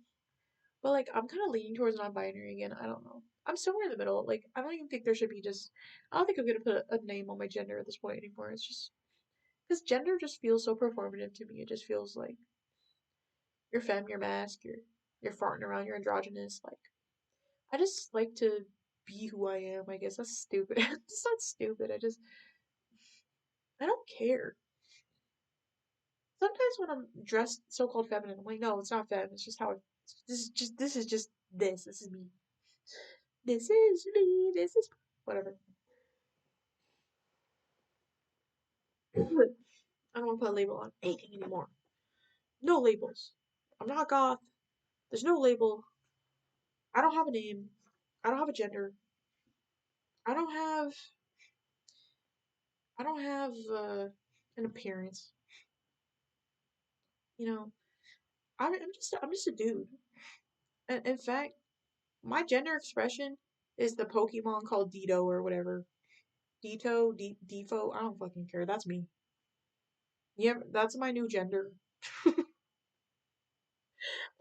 S1: But like I'm kind of leaning towards non-binary again. I don't know. I'm somewhere in the middle. Like I don't even think there should be just. I don't think I'm gonna put a name on my gender at this point anymore. It's just because gender just feels so performative to me. It just feels like you're femme, you're masc, you're farting around, you're androgynous. Like I just like to be who I am. I guess that's stupid. It's not stupid. I don't care. Sometimes when I'm dressed so-called feminine, I'm like, no, it's not feminine. It's just how this is me. This is me. This is whatever. I don't want to put a label on anything anymore. No labels. I'm not goth. There's no label. I don't have a name. I don't have a gender. I don't have. I don't have an appearance. You know, I'm just a dude. And in fact, my gender expression is the Pokemon called Ditto or whatever. Defo. I don't fucking care. That's me. Yeah, that's my new gender.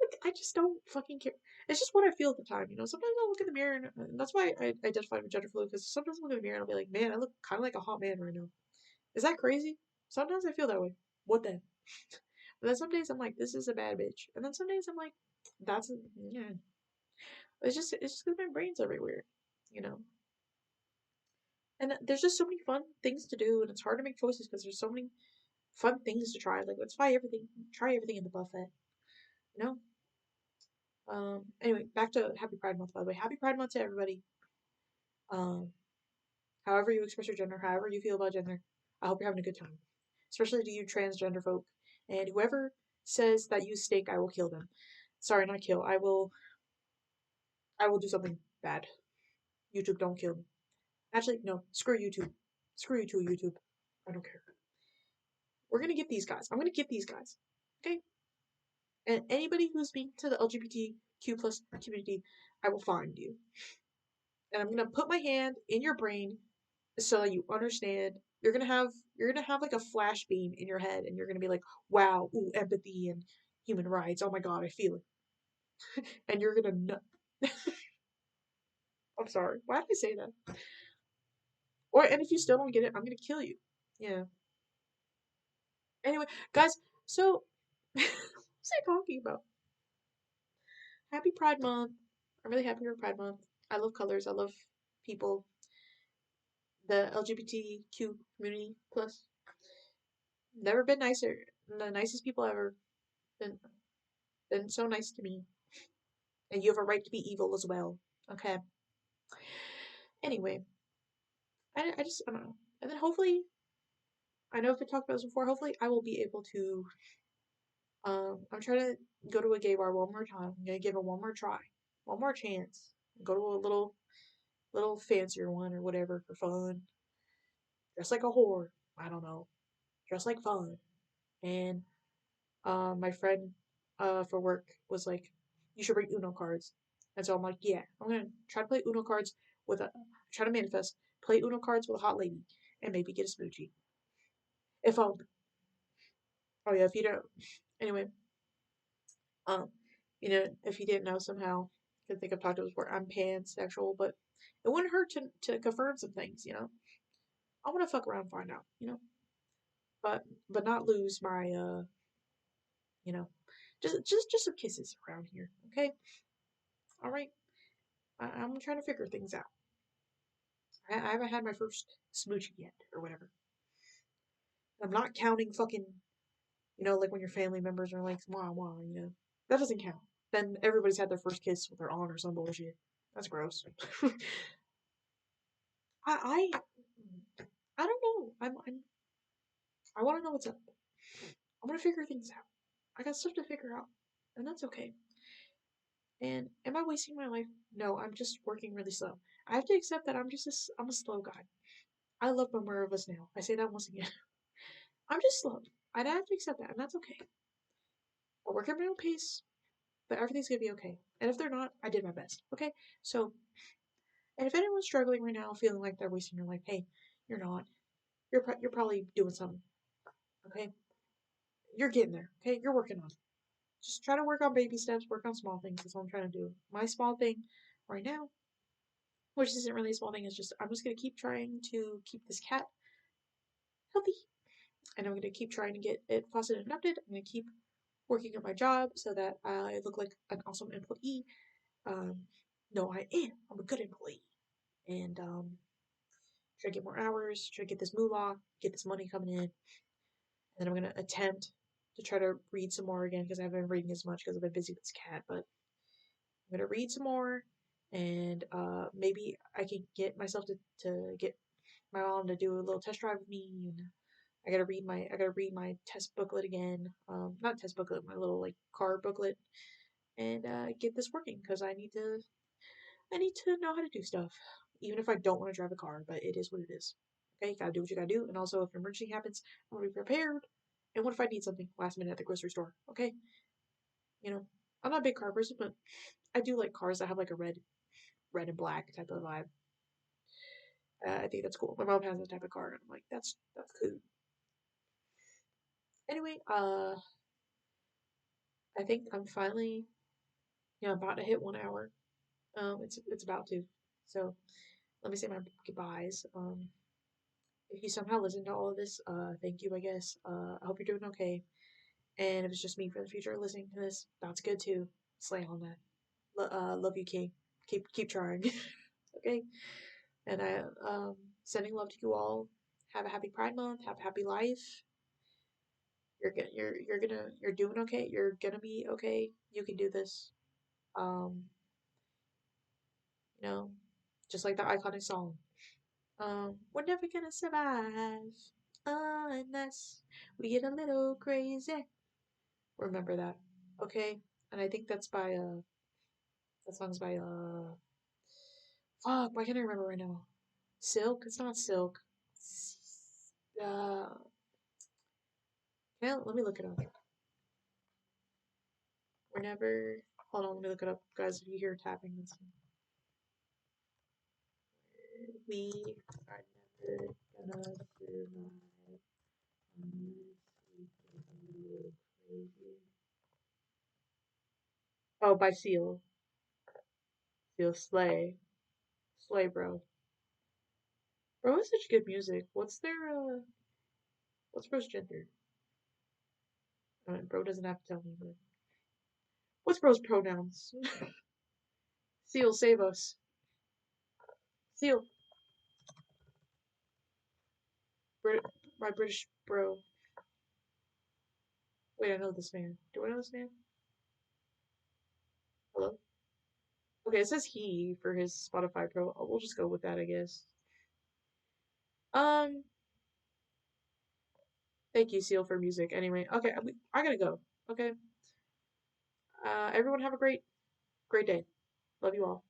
S1: Like, I just don't fucking care. It's just what I feel at the time, you know. Sometimes I'll look in the mirror, and that's why I identify with gender fluid. Because sometimes I look in the mirror and I'll be like, man, I look kind of like a hot man right now. Is that crazy? Sometimes I feel that way. What then? But then some days I'm like, this is a bad bitch, and then some days I'm like, yeah. It's just because my brain's everywhere, you know. And there's just so many fun things to do, and it's hard to make choices because there's so many fun things to try. Like let's try everything in the buffet, you know. Anyway, back to Happy Pride Month. By the way, Happy Pride Month to everybody. Um, however you express your gender, however you feel about gender, I hope you're having a good time, especially to you transgender folk, and whoever says that you stink, I will kill them. Sorry, not kill. I will do something bad. YouTube, don't kill me. Actually, no. Screw YouTube. Screw you too, YouTube. I don't care. We're gonna get these guys. I'm gonna get these guys. Okay? And anybody who's being to the LGBTQ plus community, I will find you. And I'm gonna put my hand in your brain so that you understand. You're gonna have like a flash beam in your head, and you're gonna be like, wow, ooh, empathy and human rights. Oh my god, I feel it. And you're gonna know. I'm sorry. Why did I say that? Or and if you still don't get it, I'm gonna kill you. Yeah. Anyway, guys, so what's I talking about? Happy Pride Month. I'm really happy for Pride Month. I love colors. I love people. The LGBTQ community plus. Never been nicer. The nicest people ever. Been been so nice to me. And you have a right to be evil as well. Okay. Anyway, I don't know. And then hopefully, I know if we talked about this before. Hopefully, I will be able to. I'm trying to go to a gay bar one more time. I'm gonna give it one more try, one more chance. Go to a little fancier one or whatever for fun. Dress like a whore. I don't know. Dress like fun. And my friend for work was like, you should bring Uno cards. And so I'm like, yeah, I'm gonna try to play Uno cards with a try to manifest, play Uno cards with a hot lady, and maybe get a smoochie. If I'm oh yeah, if you don't anyway, um, if you didn't know somehow, I think I've talked about this before, I'm pansexual, but it wouldn't hurt to confirm some things. I wanna fuck around and find out. But not lose my you know, just some kisses around here, okay? All right, I'm trying to figure things out. I haven't had my first smoochie yet, or whatever. I'm not counting fucking, like when your family members are like, wah wah, that doesn't count. Then everybody's had their first kiss with their aunt or some bullshit. That's gross. I, I, I don't know. I want to know what's up. I want to figure things out. I got stuff to figure out, and that's okay. And am I wasting my life? No, I'm just working really slow. I have to accept that I'm a slow guy. I love my more of us now. I say that once again. I'm just slow. I'd have to accept that, and that's okay. I work at my own pace, but everything's gonna be okay. And if they're not, I did my best. Okay? So, and if anyone's struggling right now, feeling like they're wasting your life, hey, you're not. You're probably doing something. Okay? You're getting there. Okay? You're working on it. Just try to work on baby steps, work on small things. That's all I'm trying to do. My small thing right now, which isn't really a small thing, is just I'm just gonna keep trying to keep this cat healthy, and I'm gonna keep trying to get it fostered and adopted. I'm gonna keep working at my job so that I look like an awesome employee. Um, no, I am. I'm a good employee, and try to get more hours, try to get this moolah, get this money coming in, and then I'm gonna attempt to try to read some more again because I haven't been reading as much because I've been busy with this cat. But I'm gonna read some more, and maybe I can get myself to get my mom to do a little test drive with me, and I gotta read my test booklet again. Not test booklet, my little like car booklet, and get this working because I need to know how to do stuff, even if I don't want to drive a car. But it is what it is. Okay, you gotta do what you gotta do, and also if an emergency happens, I want to be prepared. And what if I need something last minute at the grocery store? Okay, you know, I'm not a big car person, but I do like cars that have like a red red and black type of vibe. I think that's cool. My mom has that type of car, and I'm like, that's cool. Anyway, I think I'm finally, about to hit 1 hour. It's about to. So let me say my goodbyes. If you somehow listen to all of this, thank you, I guess. I hope you're doing okay. And if it's just me for the future listening to this, that's good too. Slay on that. Love you, King. Keep trying. Okay. And I sending love to you all. Have a happy Pride Month. Have a happy life. You're doing okay. You're gonna be okay. You can do this. Um, you know, just like the iconic song. We're never gonna survive unless we get a little crazy. Remember that, okay? And I think that's by that song's by fuck. Why can't I remember right now? Silk. It's not Silk. Uh, let me look it up. We're never. Hold on, let me look it up, guys. If you hear tapping, we are never gonna survive unless we get a little crazy. Oh, by Seal. Seal Slay. Slay, bro. Bro has such good music. What's bro's gender? I mean, bro doesn't have to tell me, but what's bro's pronouns? Seal, save us. Seal. Brit- my British bro. Wait, I know this man. Do I know this man? Hello? Okay, it says he for his Spotify pro. We'll just go with that, I guess. Um, Thank you, Seal, for music. Anyway, okay, I gotta go. Okay. Everyone have a great day. Love you all.